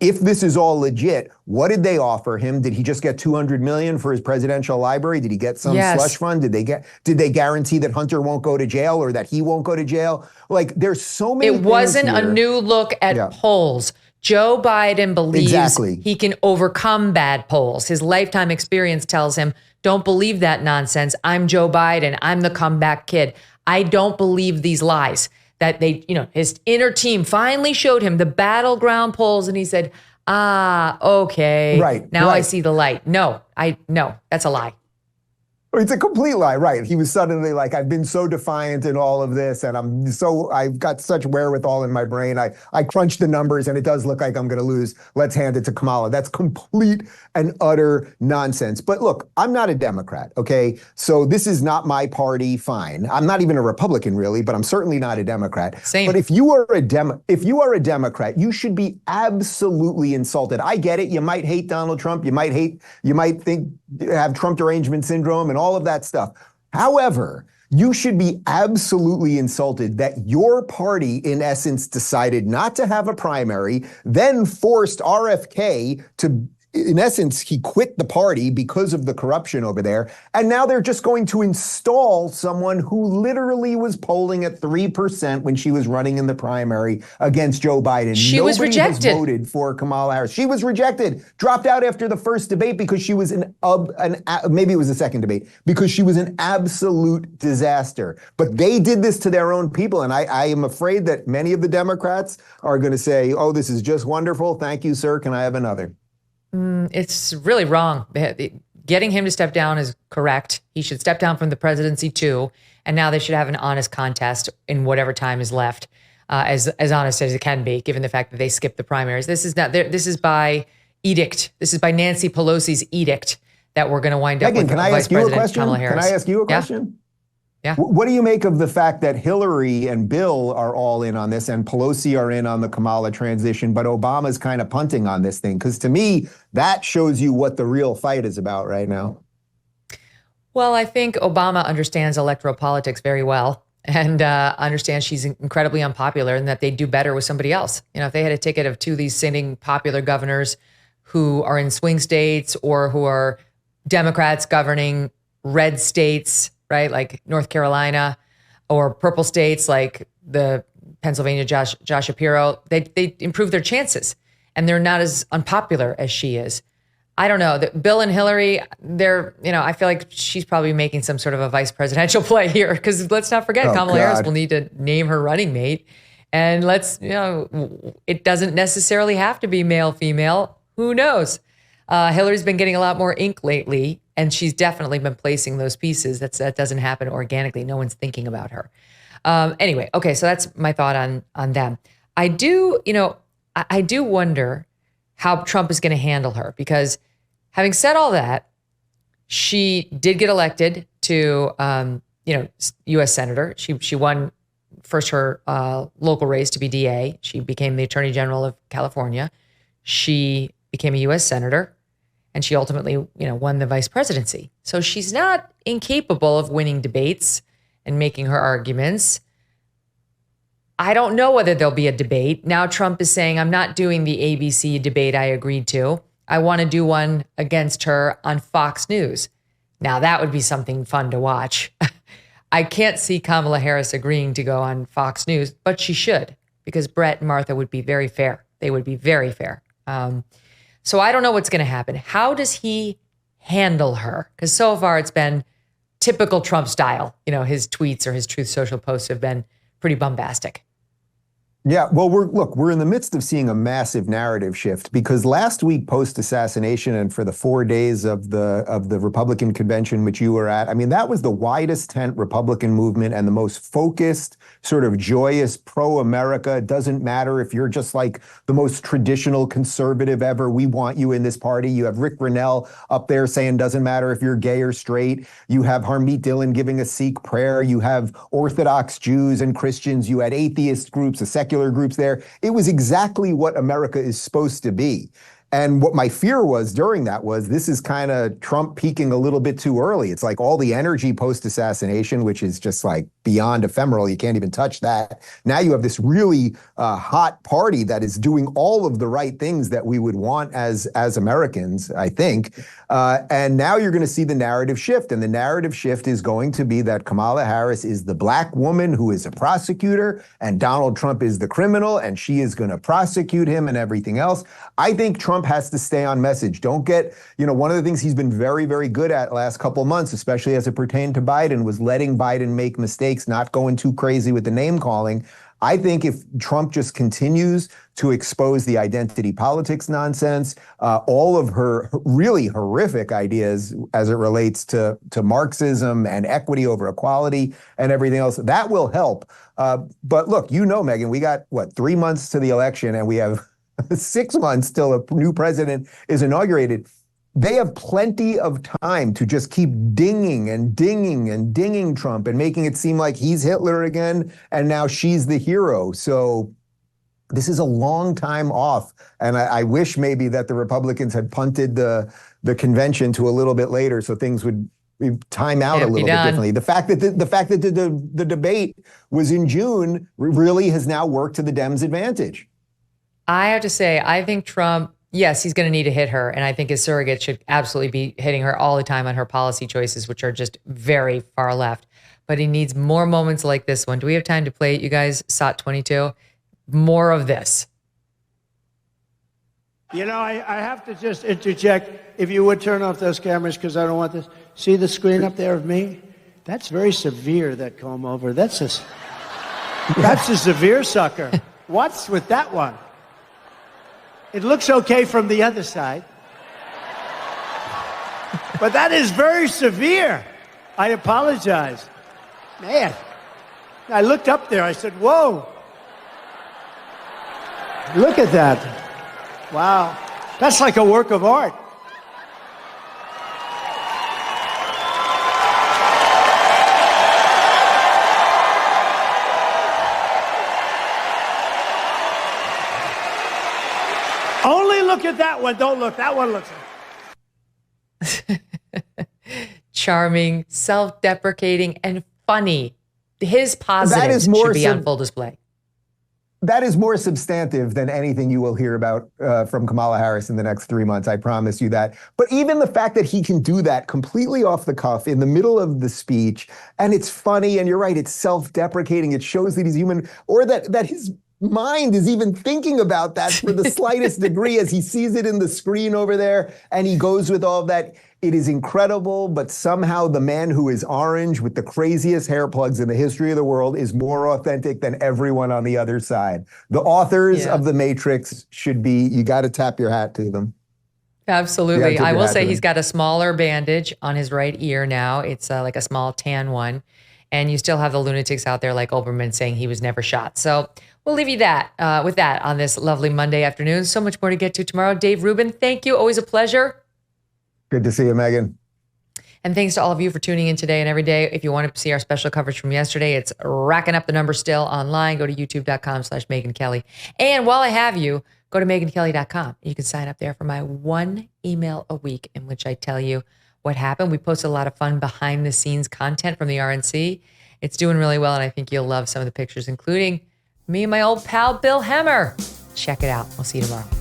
if this is all legit. What did they offer him? Did he just get $200 million for his presidential library? Did he get some slush fund? Did they guarantee that Hunter won't go to jail or that he won't go to jail? Like, there's so many things. It wasn't a new look at polls. Joe Biden believes he can overcome bad polls. His lifetime experience tells him, don't believe that nonsense. I'm Joe Biden. I'm the comeback kid. I don't believe these lies. That his inner team finally showed him the battleground polls and he said, okay. Right. Now I see the light. No, that's a lie. It's a complete lie, right? He was suddenly like, I've been so defiant in all of this, and I've got such wherewithal in my brain. I crunched the numbers, and it does look like I'm going to lose. Let's hand it to Kamala. That's complete and utter nonsense. But look, I'm not a Democrat, okay? So this is not my party, fine. I'm not even a Republican, really, but I'm certainly not a Democrat. Same. But if you are a Democrat, you should be absolutely insulted. I get it. You might hate Donald Trump. You might think have Trump derangement syndrome and all of that stuff. However, you should be absolutely insulted that your party, in essence, decided not to have a primary, then forced RFK to, in essence, he quit the party because of the corruption over there. And now they're just going to install someone who literally was polling at 3% when she was running in the primary against Joe Biden. She was rejected. Nobody has voted for Kamala Harris. She was rejected, dropped out after the first debate because she was maybe it was the second debate, because she was an absolute disaster. But they did this to their own people. And I am afraid that many of the Democrats are going to say, oh, this is just wonderful. Thank you, sir. Can I have another? It's really wrong. Getting him to step down is correct. He should step down from the presidency too. And now they should have an honest contest in whatever time is left, as honest as it can be, given the fact that they skipped the primaries. This is by edict. This is by Nancy Pelosi's edict that we're going to wind up with Vice President Kamala Harris. Can I ask you a question? Yeah. What do you make of the fact that Hillary and Bill are all in on this and Pelosi are in on the Kamala transition, but Obama's kind of punting on this thing? Because to me, that shows you what the real fight is about right now. Well, I think Obama understands electoral politics very well and understands she's incredibly unpopular and that they do better with somebody else. If they had a ticket of two of these sitting popular governors who are in swing states or who are Democrats governing red states, right, like North Carolina, or purple states like the Pennsylvania Josh Shapiro, they improve their chances, and they're not as unpopular as she is. I don't know. Bill and Hillary, I feel like she's probably making some sort of a vice presidential play here, because let's not forget Kamala Harris will need to name her running mate, and it doesn't necessarily have to be male, female. Who knows? Hillary's been getting a lot more ink lately, and she's definitely been placing those pieces. That doesn't happen organically. No one's thinking about her. Anyway, okay, so that's my thought on them. I do wonder how Trump is going to handle her, because having said all that, She did get elected to, U.S. Senator. She won first her local race to be DA. She became the Attorney General of California. She became a U.S. Senator, and she ultimately, won the vice presidency. So she's not incapable of winning debates and making her arguments. I don't know whether there'll be a debate. Now Trump is saying, I'm not doing the ABC debate I agreed to. I want to do one against her on Fox News. Now that would be something fun to watch. I can't see Kamala Harris agreeing to go on Fox News, but she should, because Brett and Martha would be very fair. They would be very fair. So I don't know what's going to happen. How does he handle her? Because so far it's been typical Trump style. His tweets or his Truth Social posts have been pretty bombastic. Yeah, well, we're in the midst of seeing a massive narrative shift, because last week post-assassination and for the 4 days of the Republican convention, which you were at, I mean, that was the widest tent Republican movement and the most focused, sort of joyous pro-America. It doesn't matter if you're just like the most traditional conservative ever. We want you in this party. You have Rick Grinnell up there saying doesn't matter if you're gay or straight. You have Harmeet Dillon giving a Sikh prayer. You have Orthodox Jews and Christians. You had atheist groups, a secular groups there. It was exactly what America is supposed to be. And what my fear was during that was this is kind of Trump peaking a little bit too early. It's like all the energy post-assassination, which is just like beyond ephemeral. You can't even touch that. Now you have this really hot party that is doing all of the right things that we would want as Americans, I think. And now you're going to see the narrative shift. And the narrative shift is going to be that Kamala Harris is the black woman who is a prosecutor and Donald Trump is the criminal and she is going to prosecute him and everything else. I think Trump has to stay on message. Don't get, one of the things he's been very, very good at last couple of months, especially as it pertained to Biden, was letting Biden make mistakes, not going too crazy with the name calling. I think if Trump just continues to expose the identity politics nonsense, all of her really horrific ideas as it relates to Marxism and equity over equality and everything else, that will help. But look, Megyn, we got, 3 months to the election and we have 6 months till a new president is inaugurated. They have plenty of time to just keep dinging and dinging and dinging Trump and making it seem like he's Hitler again and now she's the hero. So this is a long time off. And I wish maybe that the Republicans had punted the convention to a little bit later so things would time out a little bit differently. The fact that the debate was in June really has now worked to the Dems' advantage. I have to say, I think Trump, yes, he's going to need to hit her. And I think his surrogate should absolutely be hitting her all the time on her policy choices, which are just very far left. But he needs more moments like this one. Do we have time to play it, you guys? SOT 22. More of this. I have to just interject. If you would turn off those cameras, because I don't want this. See the screen up there of me? That's very severe, that comb over. That's a severe sucker. What's with that one? It looks okay from the other side. But that is very severe. I apologize. Man, I looked up there. I said, whoa. Look at that. Wow. That's like a work of art. Only look at that one. Don't look. That one looks. Charming, self-deprecating, and funny. His positives should be on full display. That is more substantive than anything you will hear about from Kamala Harris in the next 3 months. I promise you that. But even the fact that he can do that completely off the cuff in the middle of the speech, and it's funny, and you're right, it's self-deprecating. It shows that he's human, or that his mind is even thinking about that for the slightest degree as he sees it in the screen over there, and he goes with all of that. It is incredible, but somehow the man who is orange with the craziest hair plugs in the history of the world is more authentic than everyone on the other side. The authors of The Matrix should be, you got to tap your hat to them. Absolutely. I will say he's got a smaller bandage on his right ear now. It's like a small tan one. And you still have the lunatics out there like Olbermann saying he was never shot. So we'll leave you with that on this lovely Monday afternoon. So much more to get to tomorrow. Dave Rubin, thank you. Always a pleasure. Good to see you, Megyn. And thanks to all of you for tuning in today and every day. If you want to see our special coverage from yesterday, it's racking up the numbers still online. Go to youtube.com/Megyn Kelly. And while I have you, go to megynkelly.com. You can sign up there for my one email a week in which I tell you what happened. We post a lot of fun behind the scenes content from the RNC. It's doing really well, and I think you'll love some of the pictures, including me and my old pal, Bill Hemmer. Check it out. We'll see you tomorrow.